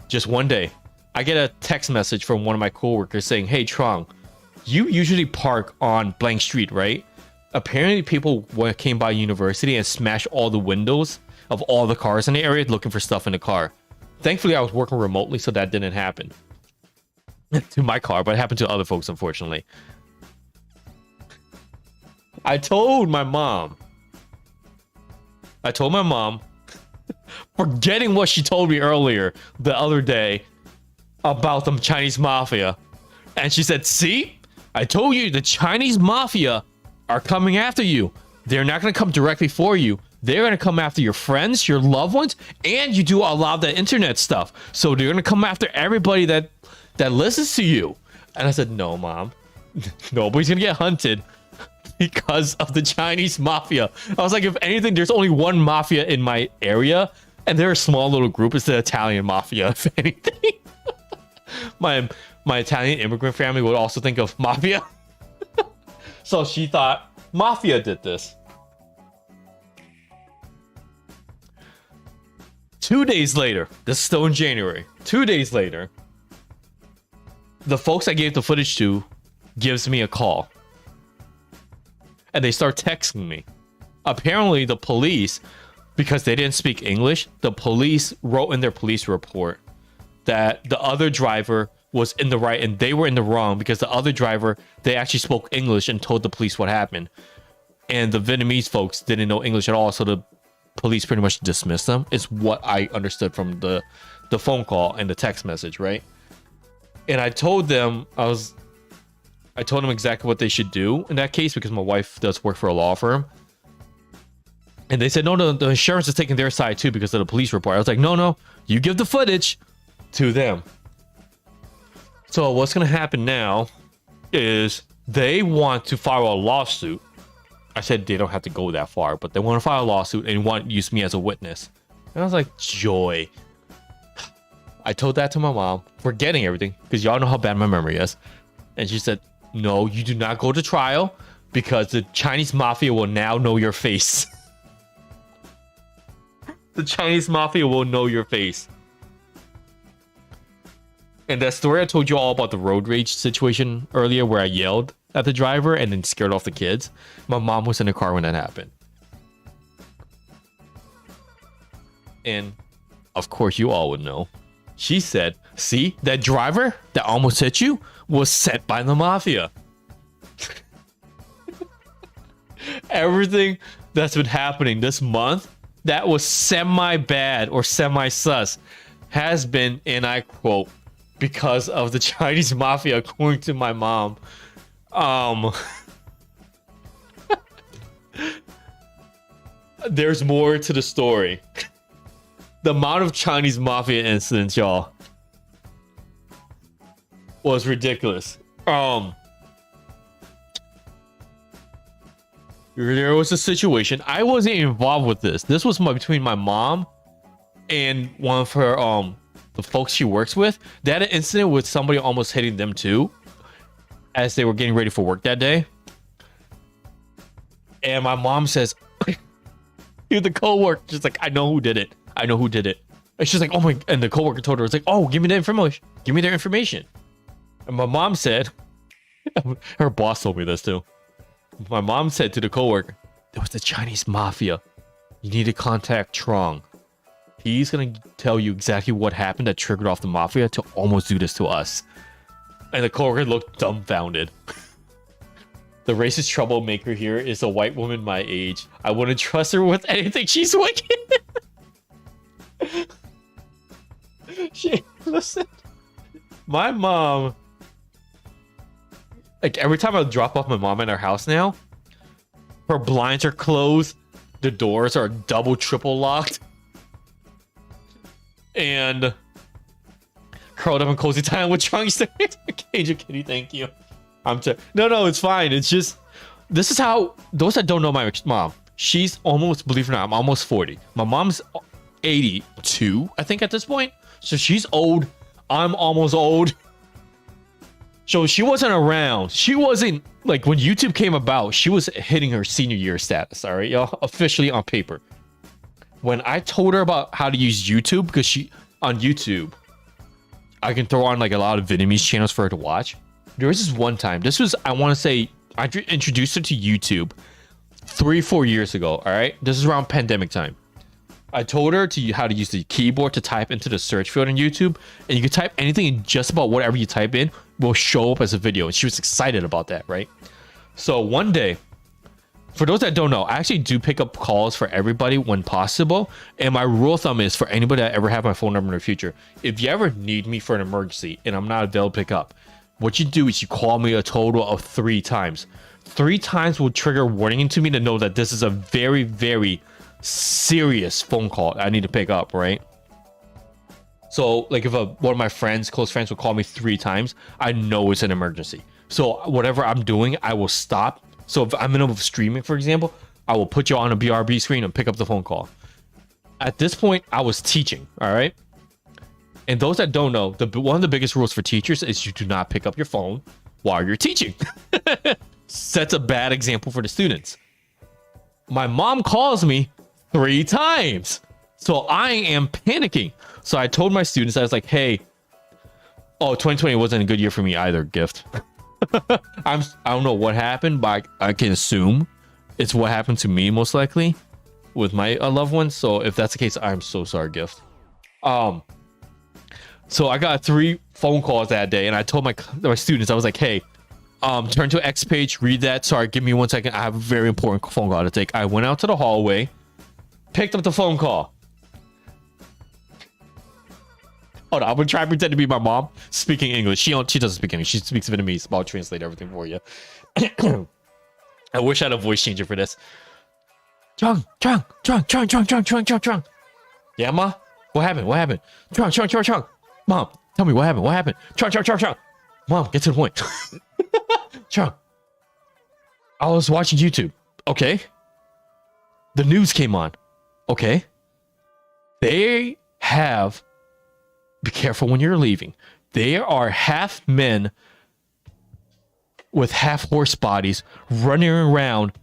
just one day, I get a text message from one of my coworkers saying, hey, Trong, you usually park on blank street, right? Apparently people came by university and smashed all the windows of all the cars in the area looking for stuff in the car. Thankfully, I was working remotely, so that didn't happen to my car, but it happened to other folks, unfortunately. I told my mom, forgetting what she told me earlier the other day about the Chinese mafia. And she said, see, I told you the Chinese mafia are coming after you. They're not going to come directly for you. They're going to come after your friends, your loved ones, and you do a lot of the internet stuff. So they're going to come after everybody that listens to you. And I said, no, Mom. Nobody's going to get hunted because of the Chinese mafia. I was like, if anything, there's only one mafia in my area, and they're a small little group. It's the Italian mafia, if anything. My Italian immigrant family would also think of mafia. So she thought mafia did this. 2 days later, this is still in January, 2 days later, the folks I gave the footage to gives me a call. And they start texting me. Apparently the police, because they didn't speak English, the police wrote in their police report that the other driver was in the right and they were in the wrong because the other driver, they actually spoke English and told the police what happened. And the Vietnamese folks didn't know English at all, so the police pretty much dismissed them, is what I understood from the phone call and the text message, right? And I told them, I told them exactly what they should do in that case because my wife does work for a law firm. And they said, no, the insurance is taking their side too because of the police report. I was like, no, you give the footage to them. So what's going to happen now is they want to file a lawsuit. I said they don't have to go that far, but they want to file a lawsuit and want to use me as a witness. And I was like, joy. I told that to my mom, forgetting everything, because y'all know how bad my memory is. And she said, no, you do not go to trial because the Chinese mafia will now know your face. The Chinese mafia will know your face. And that story I told you all about the road rage situation earlier where I yelled at the driver and then scared off the kids. My mom was in the car when that happened. And of course, you all would know. She said, see, that driver that almost hit you was sent by the mafia. Everything that's been happening this month that was semi-bad or semi-sus has been, and I quote, because of the Chinese mafia, according to my mom. There's more to the story. The amount of Chinese mafia incidents, y'all, was ridiculous. There was a situation. I wasn't involved with this. This was between my mom and one of her the folks she works with. They had an incident with somebody almost hitting them too, as they were getting ready for work that day. And my mom says, "You're the coworker." She's like, "I know who did it. I know who did it." And she's like, "Oh my!" And the coworker told her, "It's like, oh, give me the information. Give me their information." And my mom said, her boss told me this too. My mom said to the coworker, "There was the Chinese mafia. You need to contact Trong. He's gonna tell you exactly what happened that triggered off the mafia to almost do this to us." And the coworker looked dumbfounded. The racist troublemaker here is a white woman my age. I wouldn't trust her with anything. She's wicked. Listen, my mom. Like every time I drop off my mom at her house now, her blinds are closed, the doors are double, triple locked, and curled up in cozy time with trunks. Angel Kitty, thank you. No, it's fine. It's just, this is how, those that don't know my mom, she's almost, believe it or not, I'm almost 40. My mom's 82, I think, at this point. So she's old. I'm almost old. So she wasn't around. She wasn't, like, when YouTube came about, she was hitting her senior year status, all right, y'all? Officially on paper. When I told her about how to use YouTube, because she, on YouTube, I can throw on, like, a lot of Vietnamese channels for her to watch. There was this one time, this was, I want to say, I introduced her to YouTube 3-4 years ago, all right? This is around pandemic time. I told her how to use the keyboard to type into the search field on YouTube, and you can type anything, and just about whatever you type in will show up as a video, and she was excited about that, right? So one day, for those that don't know, I actually do pick up calls for everybody when possible, and my rule of thumb is for anybody that ever have my phone number in the future, if you ever need me for an emergency and I'm not available to pick up, what you do is you call me a total of 3 times. 3 times will trigger warning to me to know that this is a very, very serious phone call I need to pick up, right? So like if one of my friends, close friends, will call me 3 times, I know it's an emergency. So whatever I'm doing, I will stop. So if I'm in the middle of streaming, for example, I will put you on a BRB screen and pick up the phone call. At this point, I was teaching, all right? And those that don't know, one of the biggest rules for teachers is you do not pick up your phone while you're teaching. Sets a bad example for the students. My mom calls me 3 times. So I am panicking. So I told my students, I was like, hey, 2020 wasn't a good year for me either, gift. I don't know what happened, but I can assume it's what happened to me most likely with my loved ones. So if that's the case, I'm so sorry, gift. So I got 3 phone calls that day, and I told my students, I was like, hey, turn to X page, read that. Sorry, give me 1 second. I have a very important phone call to take. I went out to the hallway, picked up the phone call. Hold on, I'm gonna try to pretend to be my mom speaking English. She doesn't speak English. She speaks Vietnamese. I'll translate everything for you. I wish I had a voice changer for this. Trung. Yeah, ma? What happened? Trung. Mom, tell me what happened. Trung. Mom, get to the point. Trung. I was watching YouTube. Okay. The news came on. Okay. They have... Be careful when you're leaving. They are half men with half horse bodies running around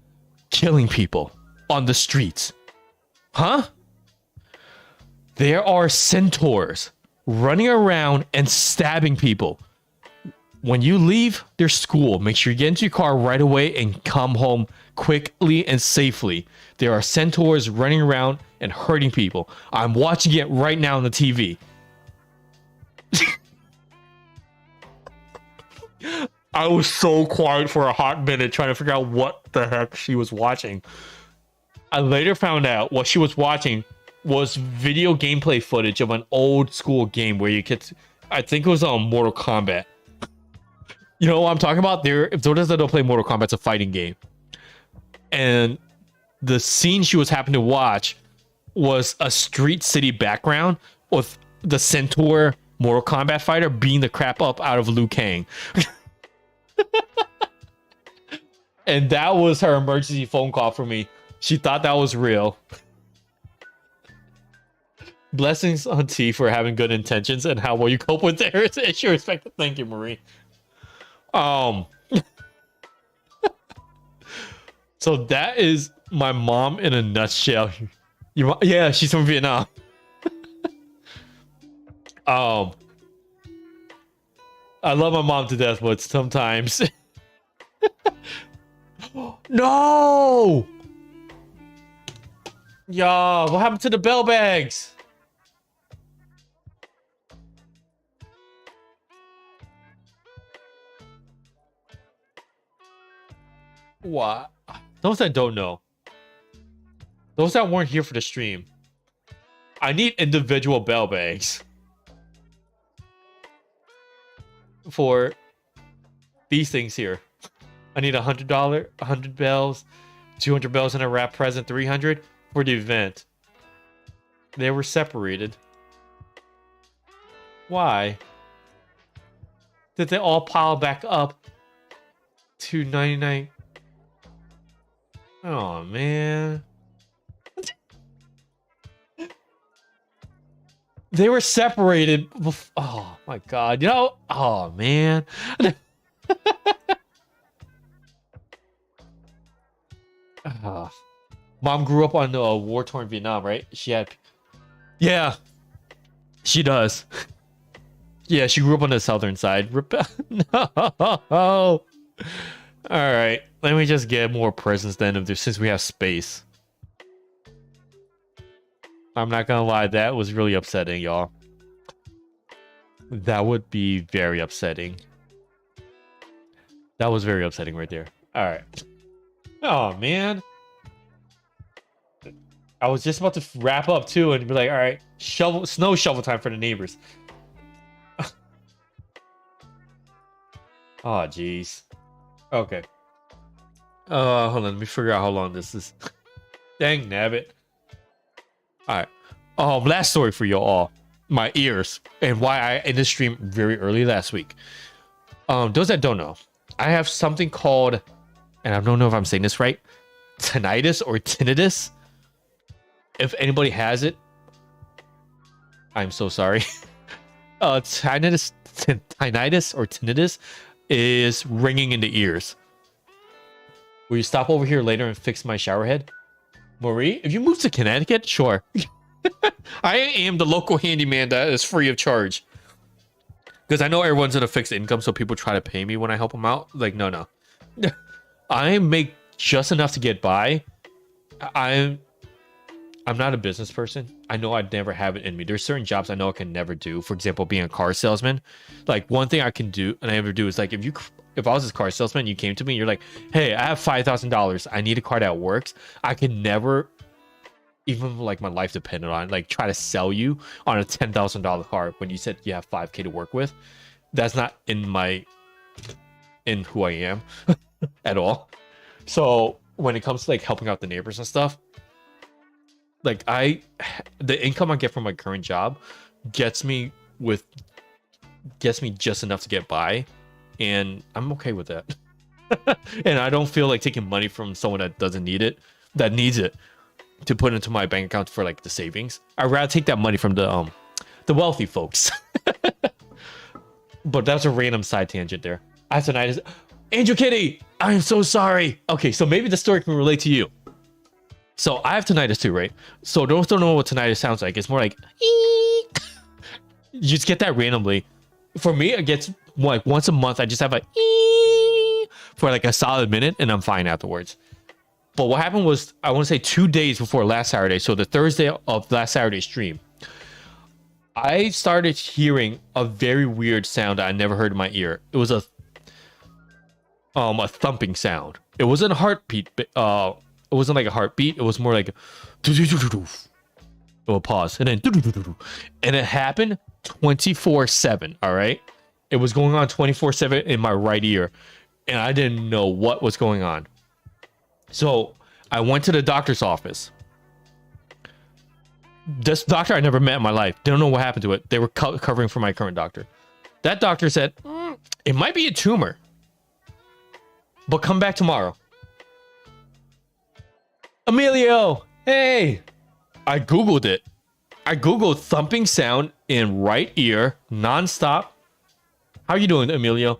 killing people on the streets. Huh? There are centaurs running around and stabbing people. When you leave their school, make sure you get into your car right away and come home quickly and safely. There are centaurs running around and hurting people. I'm watching it right now on the TV. I was so quiet for a hot minute trying to figure out what the heck she was watching. I later found out what she was watching was video gameplay footage of an old school game where you could, I think it was on Mortal Kombat. You know what I'm talking about? If those that don't play Mortal Kombat, it's a fighting game. And the scene she was happening to watch was a Street City background with the Centaur Mortal Kombat fighter beating the crap up out of Liu Kang. And that was her emergency phone call for me. She thought that was real. Blessings on T for having good intentions and how well you cope with their issue. Respect. Thank you, Marie. So that is my mom in a nutshell. Yeah, she's from Vietnam. I love my mom to death, but sometimes no. Yo, what happened to the bell bags? What? Those that don't know. Those that weren't here for the stream. I need individual bell bags. For these things here. I need $100, 100 bells, 200 bells in a wrap present, 300 for the event. They were separated. Why? Did they all pile back up to 99? Oh, man. They were separated. Oh, my God. You know? Oh, man. Mom grew up on war-torn Vietnam, right? She had... Yeah. She does. Yeah, she grew up on the southern side. No. Alright. Let me just get more presents then, since we have space. I'm not gonna lie, that was really upsetting, y'all. That would be very upsetting. That was very upsetting right there. Alright. Oh, man. I was just about to wrap up, too, and be like, alright, snow shovel time for the neighbors. Oh, jeez. Okay. Hold on, let me figure out how long this is. Dang nabbit. Alright. Last story for you all. My ears. And why I ended the stream very early last week. Those that don't know, I have something called, and I don't know if I'm saying this right, tinnitus or tinnitus. If anybody has it, I'm so sorry. Tinnitus or tinnitus is ringing in the ears. Will you stop over here later and fix my shower head? Marie, if you move to Connecticut, sure. I am the local handyman that is free of charge. Because I know everyone's in a fixed income, so people try to pay me when I help them out. Like, no. I make just enough to get by. I'm not a business person. I know I'd never have it in me. There's certain jobs I know I can never do. For example, being a car salesman. Like, one thing I can do and I never do is, like, if I was this car salesman, you came to me, you're like, hey, I have $5,000. I need a car that works. I can never, even like my life depended on, like, try to sell you on a $10,000 car when you said you have $5K to work with. That's not in who I am at all. So when it comes to, like, helping out the neighbors and stuff, like, the income I get from my current job gets me just enough to get by. And I'm okay with that. And I don't feel like taking money from someone that doesn't need it, that needs it, to put into my bank account for, like, the savings. I'd rather take that money from the wealthy folks. But that's a random side tangent there. I have tinnitus. Angel Kitty, I am so sorry. Okay, so maybe the story can relate to you. So I have tinnitus too, right? So those don't know what tinnitus sounds like. It's more like, eek. You just get that randomly. For me, it gets like once a month. I just have a for like a solid minute, and I'm fine afterwards. But what happened was, I want to say 2 days before last Saturday, so the Thursday of last Saturday's stream, I started hearing a very weird sound that I never heard in my ear. It was a thumping sound. It wasn't a heartbeat. It wasn't like a heartbeat. It was more like it will pause and then and it happened 24/7. All right, it was going on 24/7 in my right ear, and I didn't know what was going on. So I went to the doctor's office. This doctor I never met in my life. Don't know what happened to it. They were covering for my current doctor. That doctor said, it might be a tumor, but come back tomorrow. Emilio, hey. I Googled it. I Googled thumping sound in right ear, nonstop. How you doing, Emilio?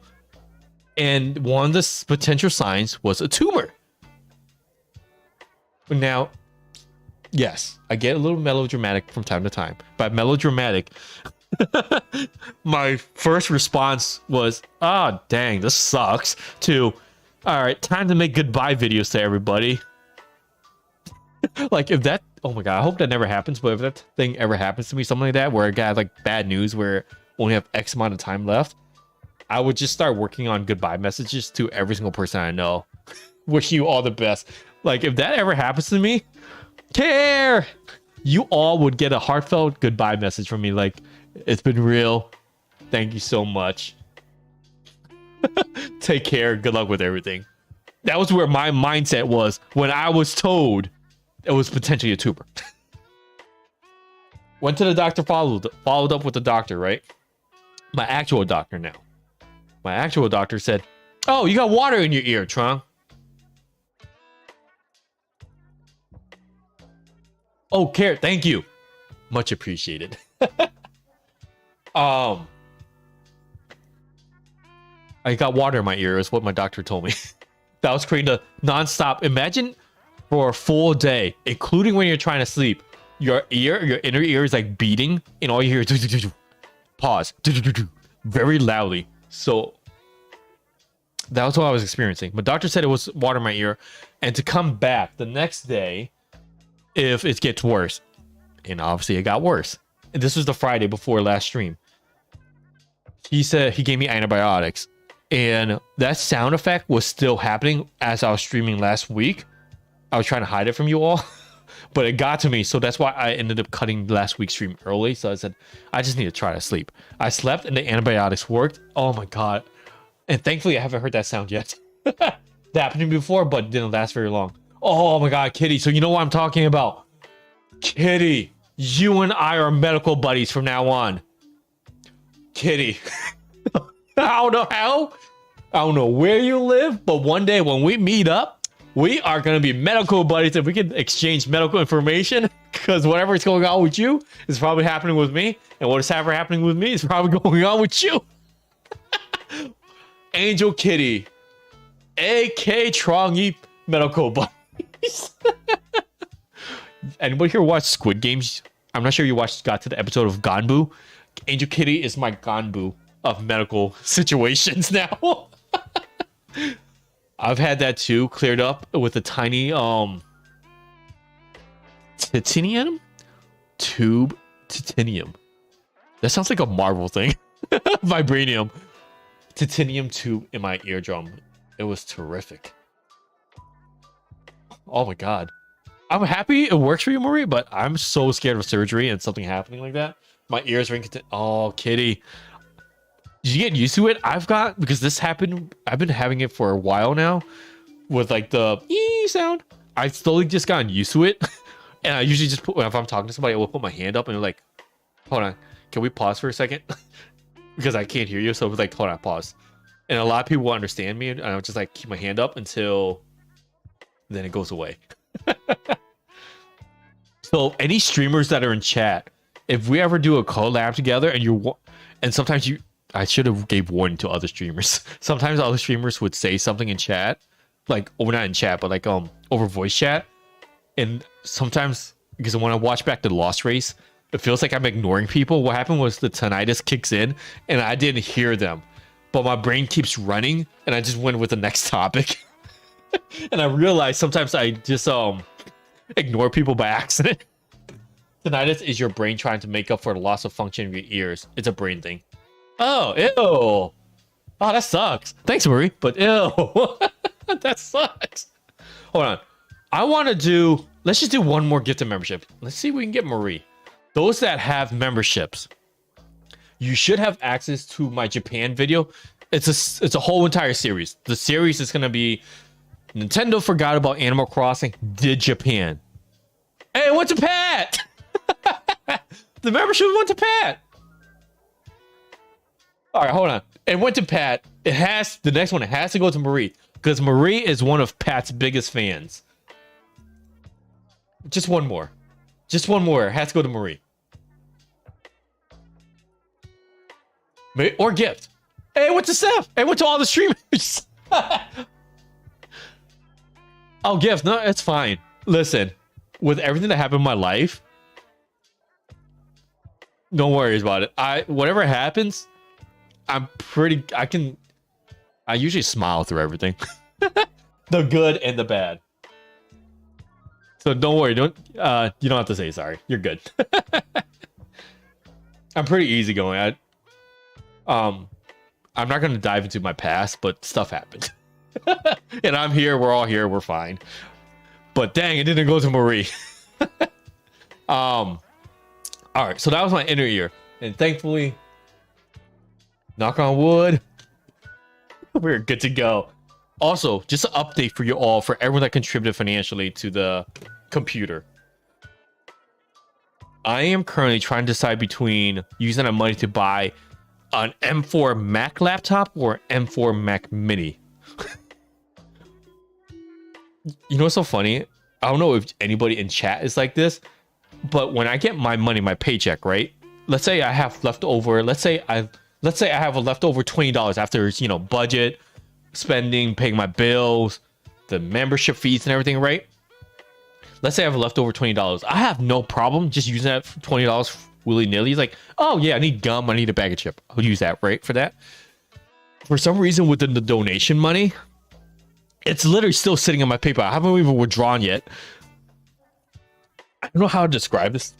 And one of the potential signs was a tumor. Now, yes, I get a little melodramatic from time to time. By melodramatic, my first response was, "Ah, oh, dang, this sucks." To, all right, time to make goodbye videos to everybody. Like, if that, oh my god, I hope that never happens. But if that thing ever happens to me, something like that, where I got like bad news, where I only have X amount of time left, I would just start working on goodbye messages to every single person I know. Wish you all the best. Like, if that ever happens to me, care, you all would get a heartfelt goodbye message from me. Like, it's been real. Thank you so much. Take care. Good luck with everything. That was where my mindset was when I was told it was potentially a tumor. Went to the doctor, followed up with the doctor, right? My actual doctor now. My actual doctor said, "Oh, you got water in your ear, Trong." Oh, care. Thank you. Much appreciated. I got water in my ear is what my doctor told me. That was creating a non-stop. Imagine for a full day, including when you're trying to sleep, your inner ear is like beating, and all you hear is pause very loudly. So that was what I was experiencing. My doctor said it was water in my ear, and to come back the next day if it gets worse. And obviously it got worse. And this was the Friday before last stream. He said he gave me antibiotics, and that sound effect was still happening as I was streaming last week. I was trying to hide it from you all, but it got to me. So that's why I ended up cutting last week's stream early. So I said, I just need to try to sleep. I slept and the antibiotics worked. Oh my god. And thankfully I haven't heard that sound yet. That happened to me before, but didn't last very long. Oh my god, Kitty. So you know what I'm talking about. Kitty, you and I are medical buddies from now on. Kitty. I don't know how. I don't know where you live, but one day when we meet up, we are going to be medical buddies. If we can exchange medical information, because whatever is going on with you is probably happening with me, and what is ever happening with me is probably going on with you. Angel Kitty, AK Trongy medical buddies. Anybody here watch Squid Games? I'm not sure you got to the episode of Ganbu. Angel Kitty is my Ganbu of medical situations now. I've had that too, cleared up with a tiny titanium tube. Titanium. That sounds like a Marvel thing. Vibranium. Titanium tube in my eardrum. It was terrific. Oh my god. I'm happy it works for you, Marie, but I'm so scared of surgery and something happening like that. My ears ring. Oh, Kitty. Did you get used to it? Because this happened, I've been having it for a while now with like the ee sound. I've slowly just gotten used to it. And I usually just put, if I'm talking to somebody, I will put my hand up and like, hold on, can we pause for a second? Because I can't hear you. So it's like, hold on, pause. And a lot of people will understand me. And I'll just like keep my hand up until then it goes away. So any streamers that are in chat, if we ever do a collab together and sometimes I should have gave warning to other streamers. Sometimes other streamers would say something in chat, like, or not in chat, but like over voice chat. And sometimes, because when I watch back the Lost Race, it feels like I'm ignoring people. What happened was the tinnitus kicks in and I didn't hear them, but my brain keeps running and I just went with the next topic. And I realize sometimes I just ignore people by accident. Tinnitus is your brain trying to make up for the loss of function of your ears. It's a brain thing. Oh, ew. Oh, that sucks. Thanks, Marie. But ew. That sucks. Hold on. I want to do... Let's just do one more gifted membership. Let's see if we can get Marie. Those that have memberships, you should have access to my Japan video. It's a whole entire series. The series is going to be Nintendo forgot about Animal Crossing, did Japan. Hey, it went to Pat! The membership went to Pat. All right, hold on. It went to Pat. The next one, it has to go to Marie because Marie is one of Pat's biggest fans. Just one more. Just one more. It has to go to Marie. Or gift. Hey, it went to Steph. It went to all the streamers. Oh, gift. No, it's fine. Listen, with everything that happened in my life, no worries about it. Whatever happens, I usually smile through everything. The good and the bad. So don't worry, you don't have to say sorry. You're good. I'm pretty easygoing. I'm not gonna dive into my past, but stuff happened. And I'm here, we're all here, we're fine. But dang, it didn't go to Marie. Alright, so that was my inner ear. And thankfully, knock on wood, we're good to go. Also, just an update for you all, for everyone that contributed financially to the computer. I am currently trying to decide between using that money to buy an M4 Mac laptop or M4 Mac Mini. You know what's so funny? I don't know if anybody in chat is like this, but when I get my money, my paycheck, right? Let's say I have leftover. Let's say I have a leftover $20 after, budget, spending, paying my bills, the membership fees and everything, right? Let's say I have a leftover $20. I have no problem just using that $20 willy-nilly. It's like, oh yeah, I need gum, I need a bag of chip. I'll use that, right, for that. For some reason, within the donation money, it's literally still sitting in my PayPal. I haven't even withdrawn yet. I don't know how to describe this.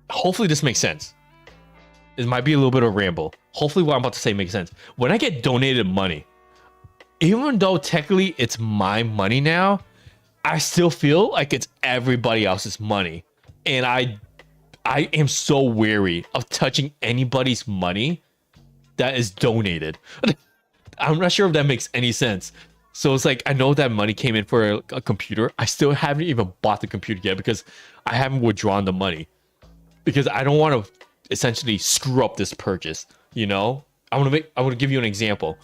Hopefully this makes sense. It might be a little bit of a ramble. Hopefully what I'm about to say makes sense. When I get donated money, even though technically it's my money now, I still feel like it's everybody else's money. And I am so wary of touching anybody's money that is donated. I'm not sure if that makes any sense. So it's like, I know that money came in for a computer. I still haven't even bought the computer yet because I haven't withdrawn the money. Because I don't want to essentially screw up this purchase, I want to give you an example.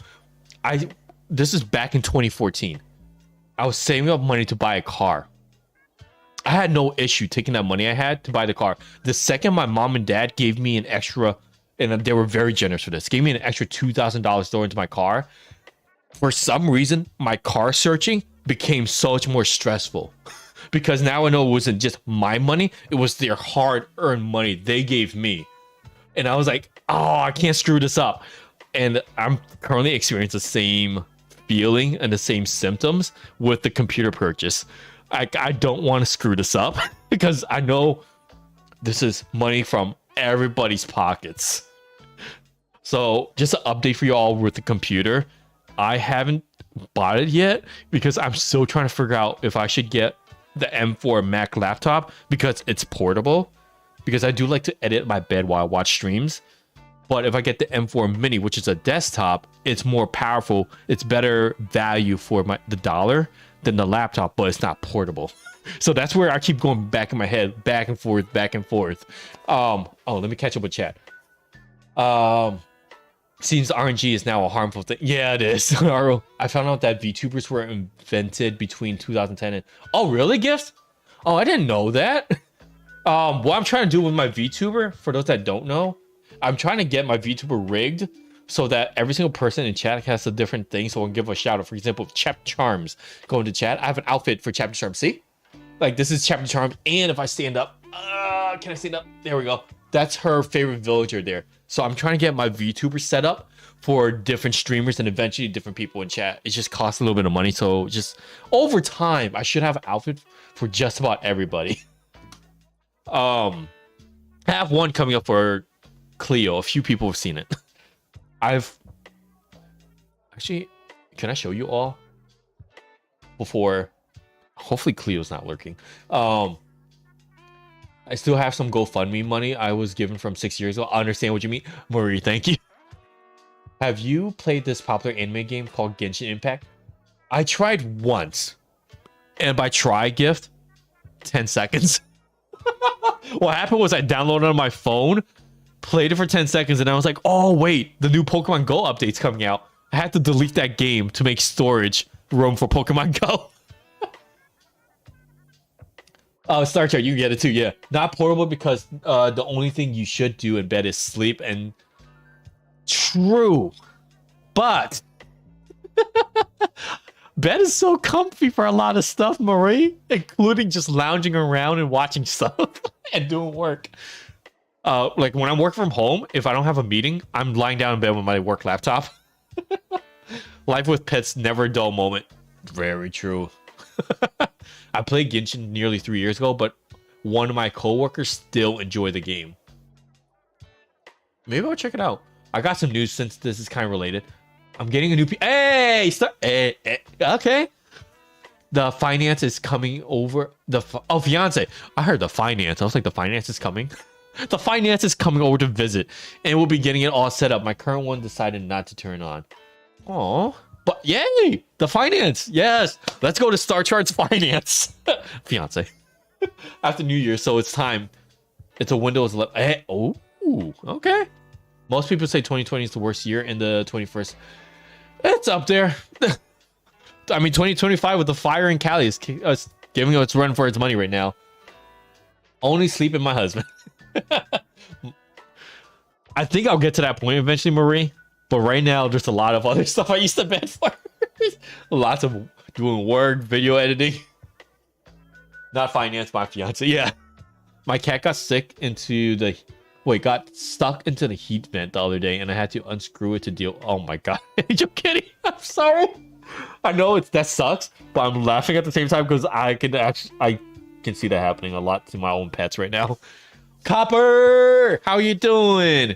This is back in 2014. I was saving up money to buy a car. I had no issue taking that money I had to buy the car. The second my mom and dad gave me an extra, and they were very generous for this, gave me an extra $2,000 thrown into my car. For some reason, my car searching became so much more stressful. Because now I know it wasn't just my money, it was their hard-earned money they gave me. And I was like, oh, I can't screw this up. And I'm currently experiencing the same feeling and the same symptoms with the computer purchase. I don't want to screw this up because I know this is money from everybody's pockets. So just an update for you all with the computer. I haven't bought it yet because I'm still trying to figure out if I should get the M4 Mac laptop because it's portable. Because I do like to edit my bed while I watch streams. But if I get the M4 Mini, which is a desktop, it's more powerful. It's better value for the dollar than the laptop, but it's not portable. So that's where I keep going back in my head, back and forth, back and forth. Let me catch up with chat. Seems RNG is now a harmful thing. Yeah, it is. I found out that VTubers were invented between 2010 and... Oh, really, Gifts? Oh, I didn't know that. What I'm trying to do with my VTuber, for those that don't know, I'm trying to get my VTuber rigged so that every single person in chat has a different thing, so I can give a shout out. For example, Chapter Charms go into chat. I have an outfit for Chapter Charms. See? Like, this is Chapter Charms, and if I stand up, Can I see that? There we go. That's her favorite villager there. So I'm trying to get my VTuber set up for different streamers and eventually different people in chat. It just costs a little bit of money. So just over time, I should have an outfit for just about everybody. I have one coming up for Cleo. A few people have seen it. Actually, can I show you all before? Hopefully Cleo's not lurking. I still have some GoFundMe money I was given from 6 years ago. I understand what you mean. Marie, thank you. Have you played this popular anime game called Genshin Impact? I tried once. And by try gift, 10 seconds. What happened was I downloaded it on my phone, played it for 10 seconds, and I was like, oh, wait, the new Pokemon Go update's coming out. I had to delete that game to make storage room for Pokemon Go. Star Trek, you can get it too, yeah. Not portable because the only thing you should do in bed is sleep, and true. But bed is so comfy for a lot of stuff, Marie, including just lounging around and watching stuff and doing work. Like when I'm working from home, if I don't have a meeting, I'm lying down in bed with my work laptop. Life with pets, never a dull moment. Very true. I played Genshin nearly 3 years ago, but one of my coworkers still enjoy the game. Maybe I'll check it out. I got some news since this is kind of related. I'm getting a new hey, okay. The finance is coming over. Fiance. I heard the finance. I was like, the finance is coming. The finance is coming over to visit, and we'll be getting it all set up. My current one decided not to turn on. Oh, but yay! The finance, yes. Let's go to Star Charts Finance. Fiance. After New Year, so it's time. It's a Windows 11. Hey, oh, okay. Most people say 2020 is the worst year, and the 21st, it's up there. I mean, 2025 with the fire in Cali is giving it its run for its money right now. Only sleep in my husband. I think I'll get to that point eventually, Marie. But right now, there's a lot of other stuff I used to bed for. Lots of doing work, video editing. Not finance, my fiance. Yeah. My cat got stuck into the heat vent the other day, and I had to unscrew it to deal. Oh my god. Are you kidding? I'm sorry. I know that sucks, but I'm laughing at the same time because I can see that happening a lot to my own pets right now. Copper, how you doing?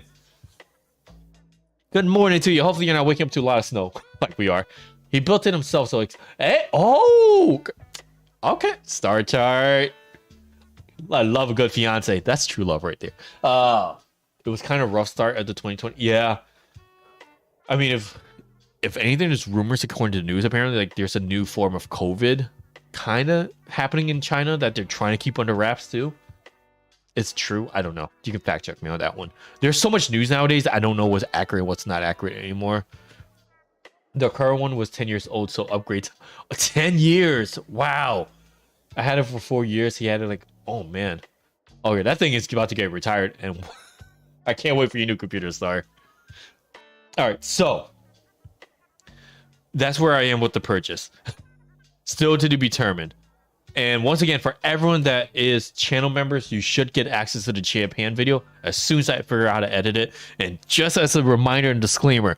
Good morning to you. Hopefully you're not waking up to a lot of snow like we are. He built it himself, so it's hey, oh, okay. Star Chart. I love a good fiance. That's true love right there. It was kind of rough start at the 2020. Yeah, I mean, if anything, there's rumors according to the news. Apparently, like there's a new form of COVID kind of happening in China that they're trying to keep under wraps too. It's true. I don't know. You can fact check me on that one. There's so much news nowadays. I don't know what's accurate and what's not accurate anymore. The current one was 10 years old, so upgrades. 10 years. Wow. I had it for 4 years. He had it like, oh man. Okay, that thing is about to get retired, and I can't wait for your new computer to start. All right, so that's where I am with the purchase. Still to be determined. And once again, for everyone that is channel members, you should get access to the Japan video as soon as I figure out how to edit it. And just as a reminder and disclaimer,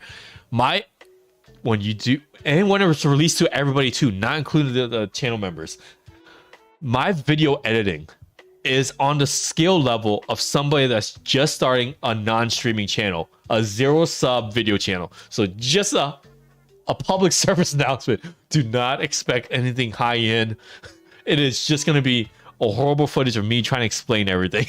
when you do, and when it's released to everybody too, not including the channel members, my video editing is on the skill level of somebody that's just starting a non-streaming channel, a 0 sub video channel. So just a public service announcement. Do not expect anything high end. It is just going to be a horrible footage of me trying to explain everything.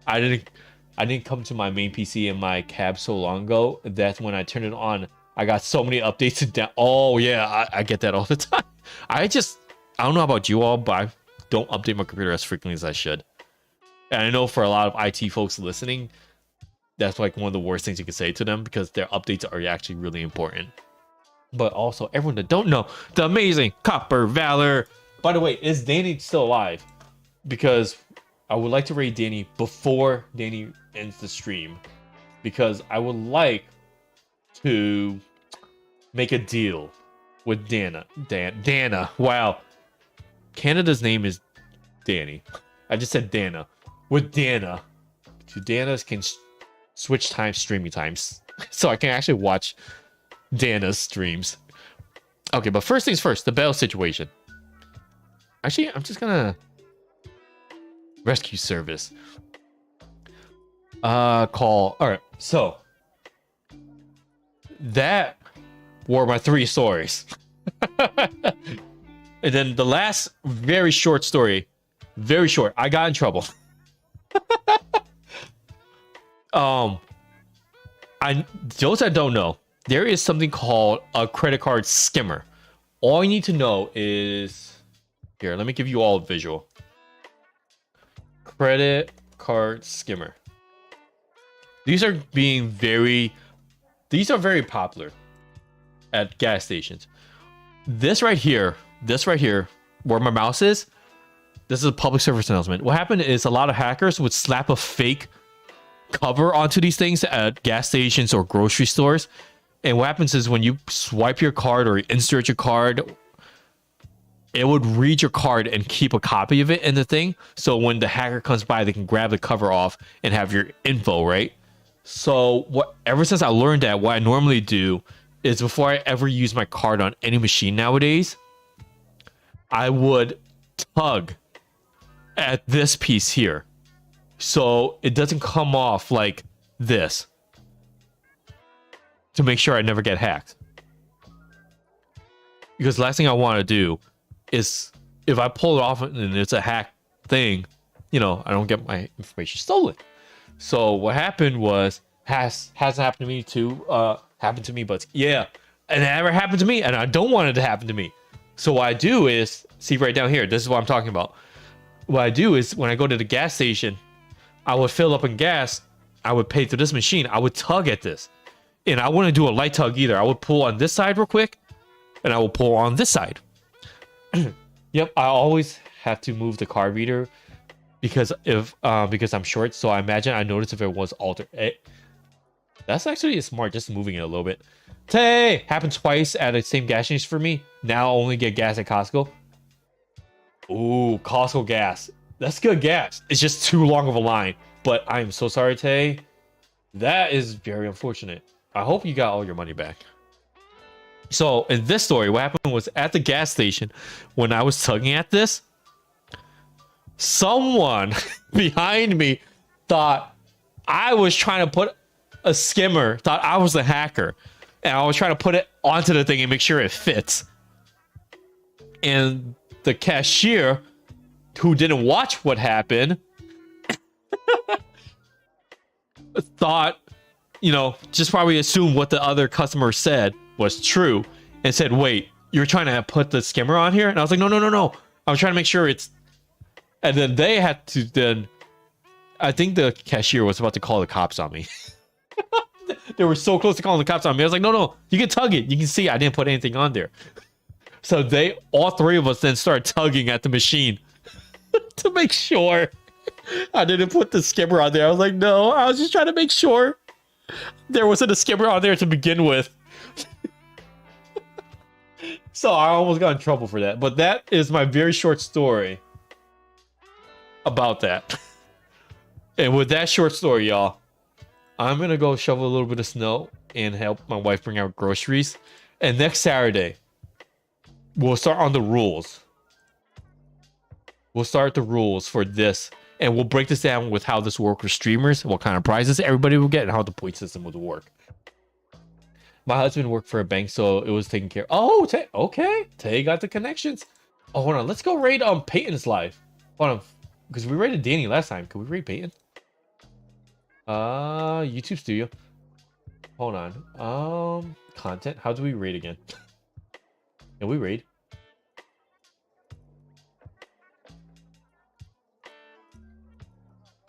I didn't come to my main PC in my cab so long ago. That's when I turned it on. I got so many updates down. Oh yeah, I get that all the time. I don't know about you all, but I don't update my computer as frequently as I should. And I know for a lot of IT folks listening, that's like one of the worst things you can say to them because their updates are actually really important. But also, everyone that don't know, the amazing Copper Valor. By the way, is Danny still alive? Because I would like to raid Danny before Danny ends the stream. Because I would like to make a deal with Dana. Dana. Wow. Canada's name is Danny. I just said Dana. With Dana. To Dana's can switch time streaming times. So I can actually watch Dana's streams. Okay, but first things first, the bell situation. Actually, I'm just gonna rescue service. Call. Alright, so that were my 3 stories. And then the last very short story. Very short. I got in trouble. Those that don't know, there is something called a credit card skimmer. All you need to know is here. Let me give you all a visual. Credit card skimmer. These are very popular at gas stations. This right here, where my mouse is, this is a public service announcement. What happened is a lot of hackers would slap a fake cover onto these things at gas stations or grocery stores. And what happens is when you swipe your card or insert your card, it would read your card and keep a copy of it in the thing. So when the hacker comes by, they can grab the cover off and have your info, right? So ever since I learned that, what I normally do is before I ever use my card on any machine nowadays, I would tug at this piece here. So it doesn't come off like this. To make sure I never get hacked. Because the last thing I want to do is if I pull it off and it's a hack thing, you know, I don't get my information stolen. So what happened was, hasn't happened to me too, happened to me, but yeah, and it never happened to me, and I don't want it to happen to me. So what I do is, see right down here, this is what I'm talking about. What I do is when I go to the gas station, I would fill up in gas, I would pay through this machine, I would tug at this. And I wouldn't do a light tug either. I would pull on this side real quick, and I will pull on this side. Yep, I always have to move the card reader because I'm short. So I imagine I noticed if it was altered. That's actually smart, just moving it a little bit. Tay happened twice at the same gas station for me. Now I only get gas at Costco. Ooh, Costco gas. That's good gas. It's just too long of a line. But I'm so sorry, Tay. That is very unfortunate. I hope you got all your money back. So in this story, what happened was at the gas station, when I was tugging at this, someone behind me thought I was trying to put a skimmer, thought I was a hacker, and I was trying to put it onto the thing and make sure it fits. And the cashier, who didn't watch what happened, thought, you know, just probably assumed what the other customer said was true and said, wait, you're trying to put the skimmer on here? And I was like, no. I was trying to make sure it's... And then they had to then... I think the cashier was about to call the cops on me. They were so close to calling the cops on me. I was like, no, you can tug it. You can see I didn't put anything on there. So all 3 of us then started tugging at the machine to make sure I didn't put the skimmer on there. I was like, no, I was just trying to make sure there wasn't a skimmer on there to begin with. So I almost got in trouble for that. But that is my very short story about that. And with that short story, y'all, I'm going to go shovel a little bit of snow and help my wife bring out groceries. And next Saturday, we'll start on the rules. We'll start the rules for this. And we'll break this down with how this works with streamers, what kind of prizes everybody will get, and how the point system would work. My husband worked for a bank, so it was taken care of. Oh, Tay, okay. Tay got the connections. Oh, hold on. Let's go raid Peyton's live. Hold on. Because we raided Danny last time. Can we raid Peyton? YouTube Studio. Hold on. Content. How do we raid again? Can we raid?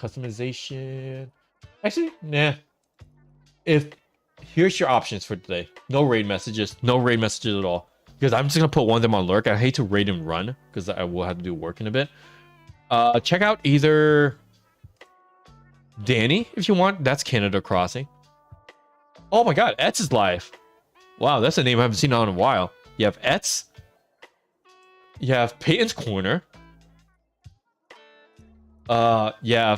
Customization. Actually, nah. Here's your options for today. No raid messages. No raid messages at all. Because I'm just gonna put one of them on lurk. I hate to raid and run because I will have to do work in a bit. Check out either Danny if you want. That's Canada Crossing. Oh my god, Etz is live. Wow, that's a name I haven't seen on in a while. You have Etz. You have Peyton's Corner. Yeah,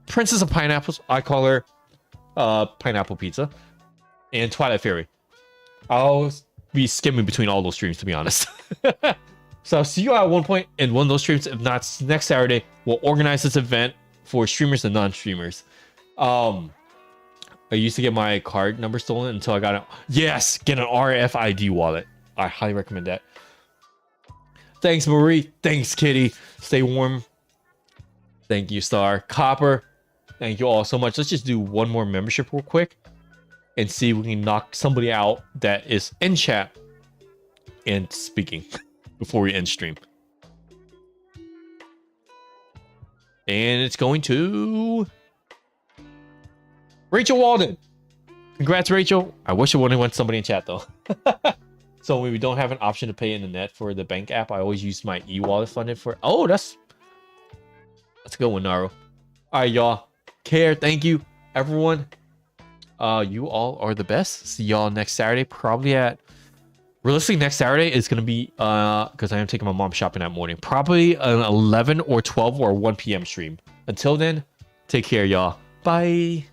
Princess of Pineapples. I call her Pineapple Pizza, and Twilight Fairy. I'll be skimming between all those streams, to be honest. So I'll see you at one point in one of those streams. If not, next Saturday, we'll organize this event for streamers and non-streamers. I used to get my card number stolen until I got it. Yes, get an RFID wallet. I highly recommend that. Thanks, Marie. Thanks, Kitty. Stay warm. Thank you, Star. Copper. Thank you all so much. Let's just do one more membership real quick and see if we can knock somebody out that is in chat and speaking before we end stream. And it's going to Rachel Walden. Congrats, Rachel. I wish it would have went somebody in chat though. So when we don't have an option to pay in the net for the bank app, I always use my e-wallet funded for. Oh, that's a good one, Naro. All right, y'all. Care. Thank you, everyone. You all are the best. See y'all next Saturday. Probably at realistically next Saturday is gonna be because I am taking my mom shopping that morning. Probably an 11 or 12 or 1 p.m. stream. Until then, take care, y'all. Bye.